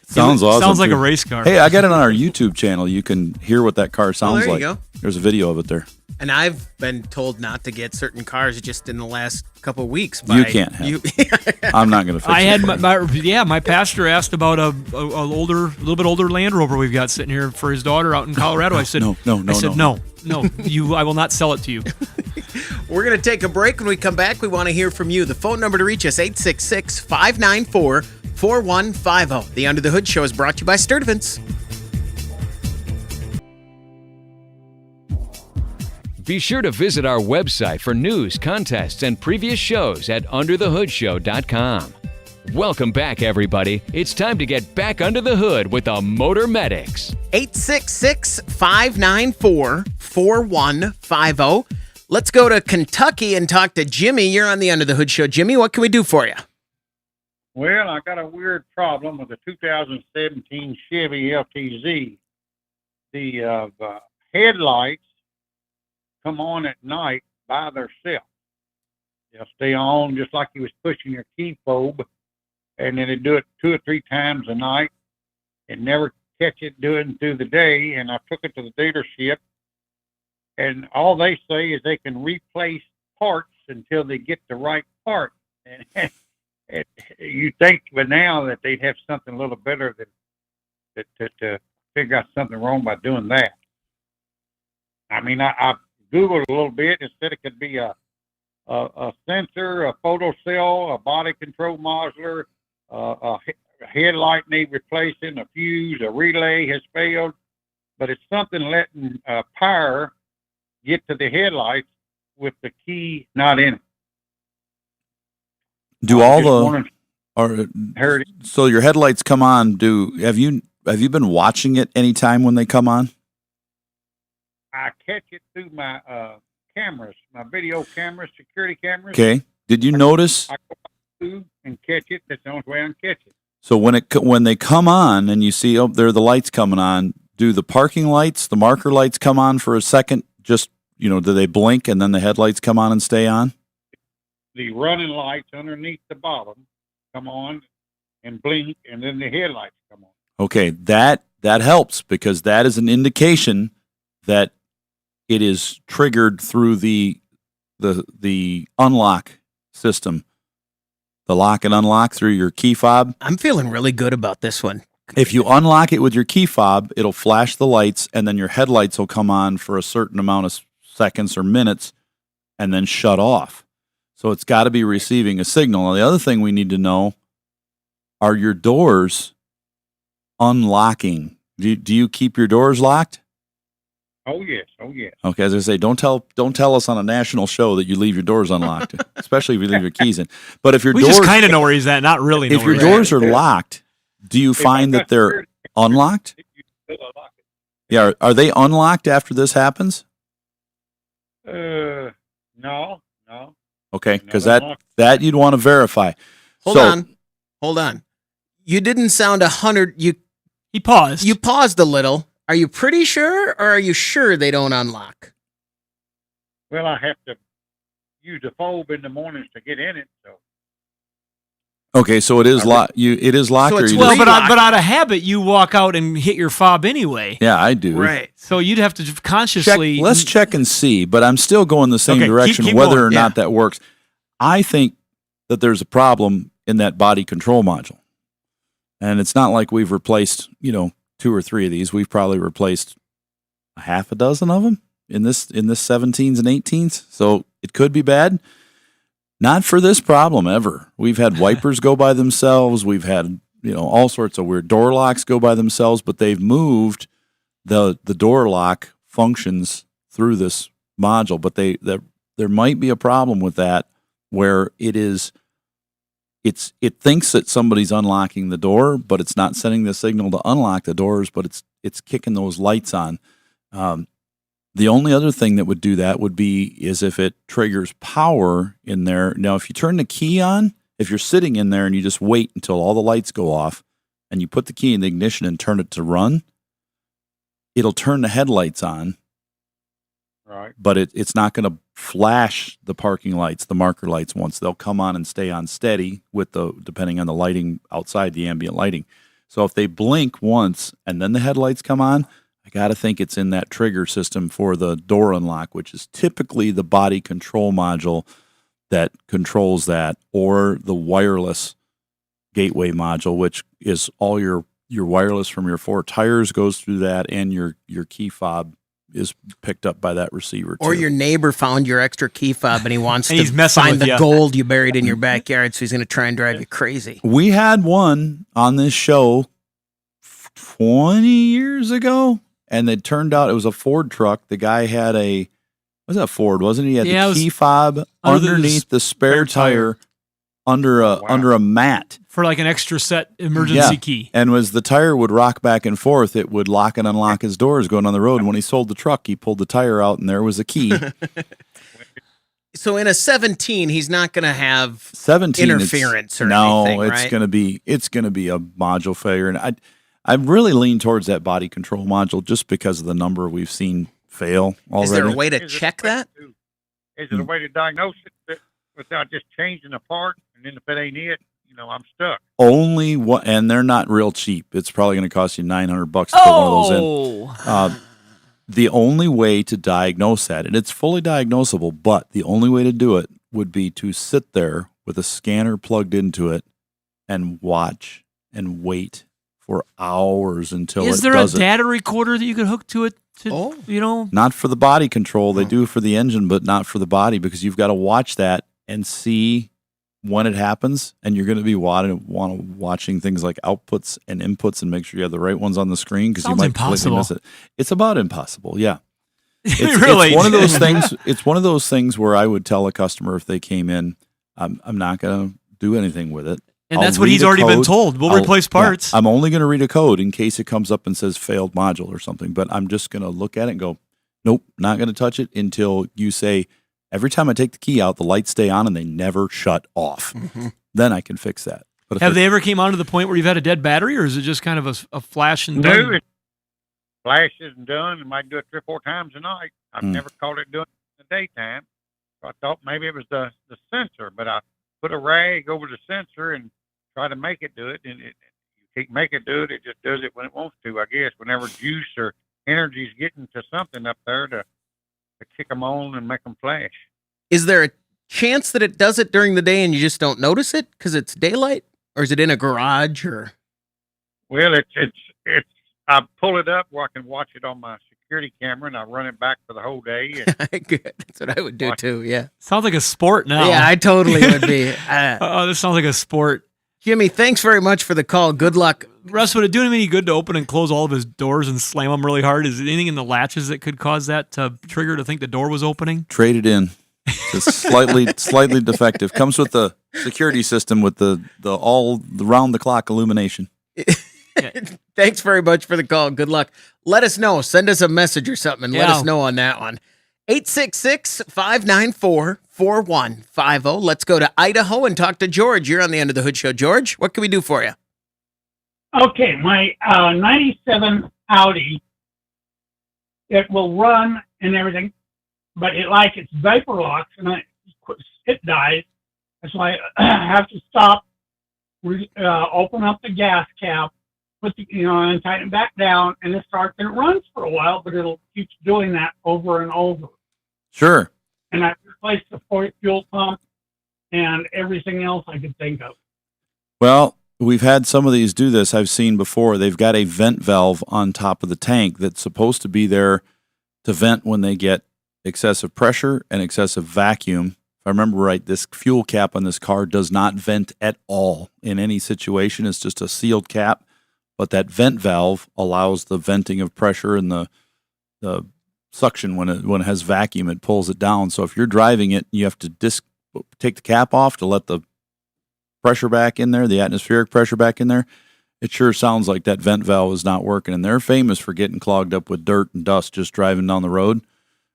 sounds awesome. Sounds like too. a race car. Hey, I got it on our YouTube channel. You can hear what that car sounds there you like. go. There's a video of it there. And I've been told not to get certain cars just in the last couple of weeks. You can't have it. I'm not going to fix I it. had my pastor asked about a little bit older Land Rover we've got sitting here for his daughter out in Colorado. I said, no. I will not sell it to you. We're going to take a break. When we come back, we want to hear from you. The phone number to reach us, 866-594-4150. The Under the Hood Show is brought to you by Sturdivant's. Be sure to visit our website for news, contests, and previous shows at underthehoodshow.com. Welcome back, everybody. It's time to get back under the hood with the Motor Medics. 866-594-4150. Let's go to Kentucky and talk to Jimmy. You're on the Under the Hood Show. Jimmy, what can we do for you? Well, I got a weird problem with the 2017 Chevy LTZ. The headlights come on at night by themselves. They'll stay on just like you was pushing your key fob, and then they do it 2 or 3 times a night and never catch it doing through the day. And I took it to the dealership, and all they say is they can replace parts until they get the right part. And you think by now that they'd have something a little better than to figure out something wrong by doing that. I mean, I Googled a little bit and said it could be a sensor, a photo cell, a body control modulator, a headlight need replacing, a fuse, a relay has failed, but it's something letting power get to the headlights with the key not in it. Do all the so your headlights come on? Have you been watching it anytime when they come on? I catch it through my cameras, my video cameras, security cameras. Okay. Did you notice? I go through and catch it. That's the only way I can catch it. So when they come on and you see, there are the lights coming on, do the parking lights, the marker lights come on for a second? Just, do they blink and then the headlights come on and stay on? The running lights underneath the bottom come on and blink, and then the headlights come on. Okay, that helps because that is an indication that it is triggered through the unlock system, the lock and unlock through your key fob. I'm feeling really good about this one. If you unlock it with your key fob, it'll flash the lights, and then your headlights will come on for a certain amount of seconds or minutes and then shut off. So it's got to be receiving a signal. Now, the other thing we need to know, are your doors unlocking? Do you keep your doors locked? Oh yes. Okay, as I say, don't tell us on a national show that you leave your doors unlocked, especially if you leave your keys in. But if your we doors, just kind of know where he's at, not really. If your doors are locked, do you find that they're unlocked? Yeah, are they unlocked after this happens? No. Okay, because that you'd want to verify. Hold on. You didn't sound 100. He paused. You paused a little. Are you pretty sure, or are you sure they don't unlock? Well, I have to use the fob in the mornings to get in it. So. Okay, so it is locked. It is locked. So but out of habit, you walk out and hit your fob anyway. Yeah, I do. Right. So you'd have to consciously. Let's check and see. But I'm still going the same direction, keep whether going. or not that works. I think that there's a problem in that body control module. And it's not like we've replaced, 2 or 3 of these. We've probably replaced a half a dozen of them in this 17s and 18s. So it could be bad. Not for this problem ever. We've had wipers go by themselves. We've had, all sorts of weird door locks go by themselves, but they've moved the door lock functions through this module. But there might be a problem with that where it thinks that somebody's unlocking the door, but it's not sending the signal to unlock the doors, but it's kicking those lights on. The only other thing that would do that is if it triggers power in there. Now, if you turn the key on, if you're sitting in there and you just wait until all the lights go off and you put the key in the ignition and turn it to run, it'll turn the headlights on. Right. But it's not going to flash the parking lights, the marker lights once. They'll come on and stay on steady depending on the lighting outside, the ambient lighting. So if they blink once and then the headlights come on, I got to think it's in that trigger system for the door unlock, which is typically the body control module that controls that, or the wireless gateway module, which is all your wireless from your 4 tires goes through that, and your key fob is picked up by that receiver too. Or your neighbor found your extra key fob and he wants And he's to messing find with the you. gold you buried in your backyard, so he's going to try and drive you crazy. We had one on this show 20 years ago, and it turned out it was a Ford truck. The guy had was that Ford, wasn't he? He had the key fob underneath the spare tire under a mat. For like an extra set emergency key. And as the tire would rock back and forth, it would lock and unlock his doors going on the road. And when he sold the truck, he pulled the tire out and there was a key. So in a 17, he's not going to have 17 interference or anything, no, it's right? going to be a module failure. And I really lean towards that body control module just because of the number we've seen fail already. Is there a way to check that? Is it a way to diagnose it without just changing a part? And then if it ain't it, I'm stuck. Only what, and they're not real cheap. It's probably going to cost you $900 to put one of those in. The only way to diagnose that, and it's fully diagnosable, but the only way to do it would be to sit there with a scanner plugged into it and watch and wait for hours until it does it. Is there a data recorder that you could hook to it? Not for the body control. They do for the engine, but not for the body, because you've got to watch that and see when it happens, and you're going to be watching things like outputs and inputs and make sure you have the right ones on the screen, because you might completely miss it. It's about impossible, yeah. It's one of those things. It's one of those things where I would tell a customer if they came in, I'm not going to do anything with it. And that's what he's already been told. We'll replace parts. Yeah, I'm only going to read a code in case it comes up and says failed module or something, but I'm just going to look at it and go, nope, not going to touch it until you say, every time I take the key out, the lights stay on and they never shut off. Mm-hmm. Then I can fix that. But have they ever came on to the point where you've had a dead battery, or is it just kind of a flash and done? No, it flashes and done. It might do it 3 or 4 times a night. I've never caught it doing it in the daytime. So I thought maybe it was the sensor, but I put a rag over the sensor and try to make it do it, and you can't make it do it. It just does it when it wants to, I guess, whenever juice or energy's getting to something up there to kick them on and make them flash. Is there a chance that it does it during the day and you just don't notice it because it's daylight, or is it in a garage? Or well, it's I pull it up where I can watch it on my security camera, and I run it back for the whole day. And good. That's what I would do too. Yeah, sounds like a sport now. Yeah, I totally would be. This sounds like a sport. Jimmy, thanks very much for the call. Good luck. Russ, would it do him any good to open and close all of his doors and slam them really hard? Is there anything in the latches that could cause that to trigger to think the door was opening? Trade it in. It's slightly defective. Comes with the security system with the round the clock illumination. Thanks very much for the call. Good luck. Let us know. Send us a message or something and let us know on that one. 866-594-4150. Let's go to Idaho and talk to George. You're on the End of the Hood Show. George, what can we do for you? Okay, my 97 Audi, it will run and everything, but it's vapor locks, and it dies. That's why I have to stop, open up the gas cap, put and tighten it back down, and it starts, and it runs for a while, but it'll keep doing that over and over. Sure. And I replaced the fuel pump, and everything else I could think of. Well, we've had some of these do this. I've seen before. They've got a vent valve on top of the tank that's supposed to be there to vent when they get excessive pressure and excessive vacuum. If I remember right, this fuel cap on this car does not vent at all in any situation. It's just a sealed cap, but that vent valve allows the venting of pressure and the suction when it has vacuum. It pulls it down. So if you're driving it, you have to take the cap off to let the pressure back in there, the atmospheric pressure back in there. It sure sounds like that vent valve is not working, and they're famous for getting clogged up with dirt and dust just driving down the road.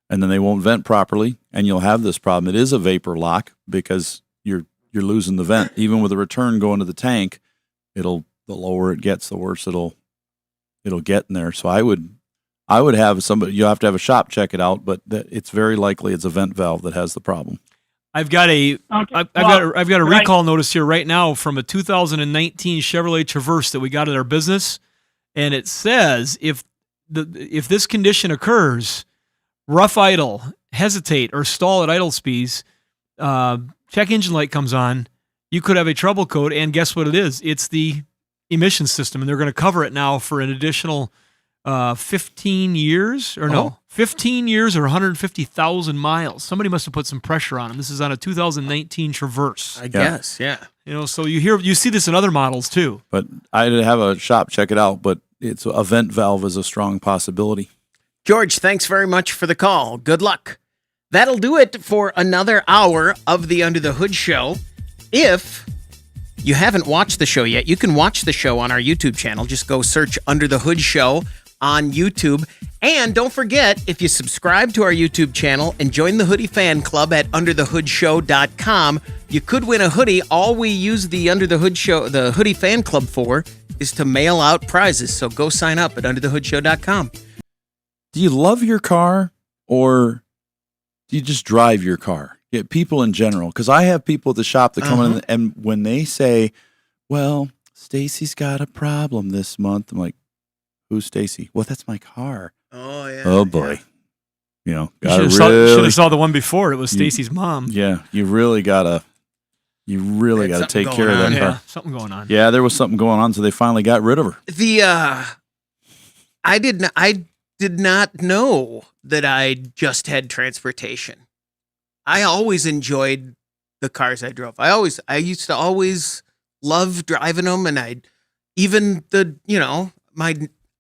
And then they won't vent properly, and you'll have this problem. It is a vapor lock because you're losing the vent. Even with a return going to the tank, the lower it gets, the worse it'll get in there. So I would have somebody. You have to have a shop check it out, but it's very likely it's a vent valve that has the problem. I've got a recall notice here right now from a 2019 Chevrolet Traverse that we got at our business, and it says if this condition occurs, rough idle, hesitate, or stall at idle speeds, check engine light comes on, you could have a trouble code, and guess what it is? It's the emission system, and they're going to cover it now for an additional 15 years, or no, 15 years or 150,000 miles. Somebody must have put some pressure on them. This is on a 2019 Traverse. I guess, yeah. So you see this in other models too. But I'd have a shop check it out, but it's a vent valve is a strong possibility. George, thanks very much for the call. Good luck. That'll do it for another hour of the Under the Hood Show. If you haven't watched the show yet, you can watch the show on our YouTube channel. Just go search Under the Hood Show on YouTube. And don't forget, if you subscribe to our YouTube channel and join the Hoodie Fan Club at underthehoodshow.com, you could win a hoodie. All we use the Under the Hood Show, the Hoodie Fan Club for, is to mail out prizes. So go sign up at underthehoodshow.com. Do you love your car, or do you just drive your car? Yeah, people in general, because I have people at the shop that come in, and when they say, well, Stacy's got a problem this month, I'm like, who's Stacy? Well, that's my car. Oh, yeah. Oh, boy. You should have saw the one before. It was Stacy's mom. Yeah, you really got to take care of that car. Yeah, something going on. Yeah, there was something going on, so they finally got rid of her. I did not know that I just had transportation. I always enjoyed the cars I drove. I used to always love driving them, and I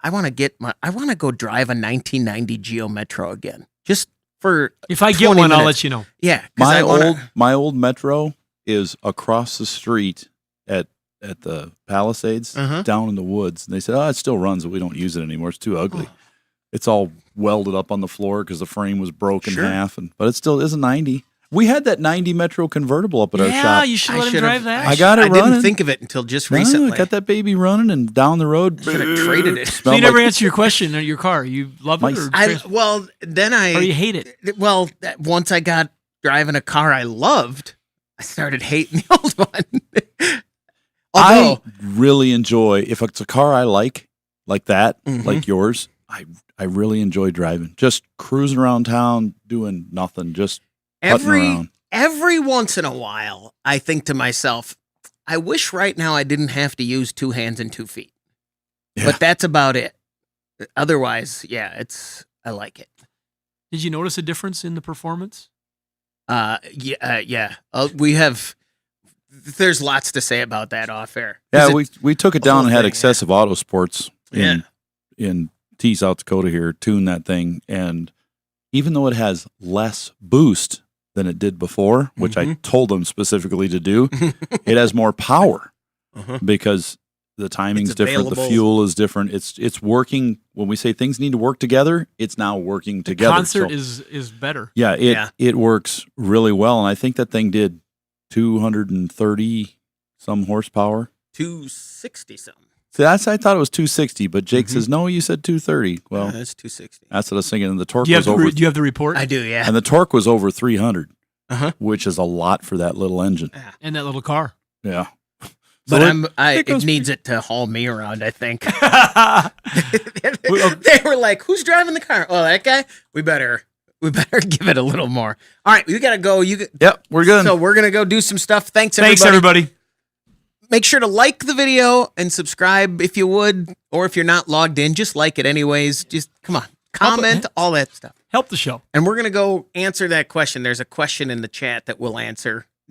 want to go drive a 1990 Geo Metro again. Just for if I get one, minutes. I'll let you know. Yeah, my old Metro is across the street at the Palisades down in the woods, and they said, it still runs, but we don't use it anymore. It's too ugly. It's all welded up on the floor because the frame was broken in half, but it still is a 90. We had that 90 Metro convertible up at our shop. Yeah, you should let him drive that. I got it running. I didn't think of it until just recently. I got that baby running, and down the road. Should have traded it. So you never answer your question on your car. You love it? Or you hate it? Well, once I got driving a car I loved, I started hating the old one. I really enjoy, if it's a car I like that, like yours, I really enjoy driving. Just cruising around town, doing nothing, just putting around. Every once in a while, I think to myself, I wish right now I didn't have to use 2 hands and 2 feet. Yeah. But that's about it. Otherwise, I like it. Did you notice a difference in the performance? Yeah. There's lots to say about that off air. Yeah, we took it down and had Excessive Auto Sports in T, South Dakota here, tune that thing, and even though it has less boost than it did before, which I told them specifically to do, it has more power because the timing's different, the fuel is different. It's working. When we say things need to work together, it's now working together. The concert is better. Yeah, it works really well, and I think that thing did 230 some horsepower. 260 something. See, I thought it was 260, but Jake says, no, you said 230. Well, that's 260. That's what I was thinking. And the torque was over. Do you have the report? I do, yeah. And the torque was over 300, which is a lot for that little engine. And that little car. Yeah. But it needs it to haul me around, I think. They were like, who's driving the car? Oh, that guy? We better We better give it a little more. All right, we got to go. Yep, we're good. So we're going to go do some stuff. Thanks, everybody. Make sure to like the video and subscribe if you would, or if you're not logged in, just like it anyways. Just come on, comment, all that stuff. Help the show. And we're going to go answer that question. There's a question in the chat that we'll answer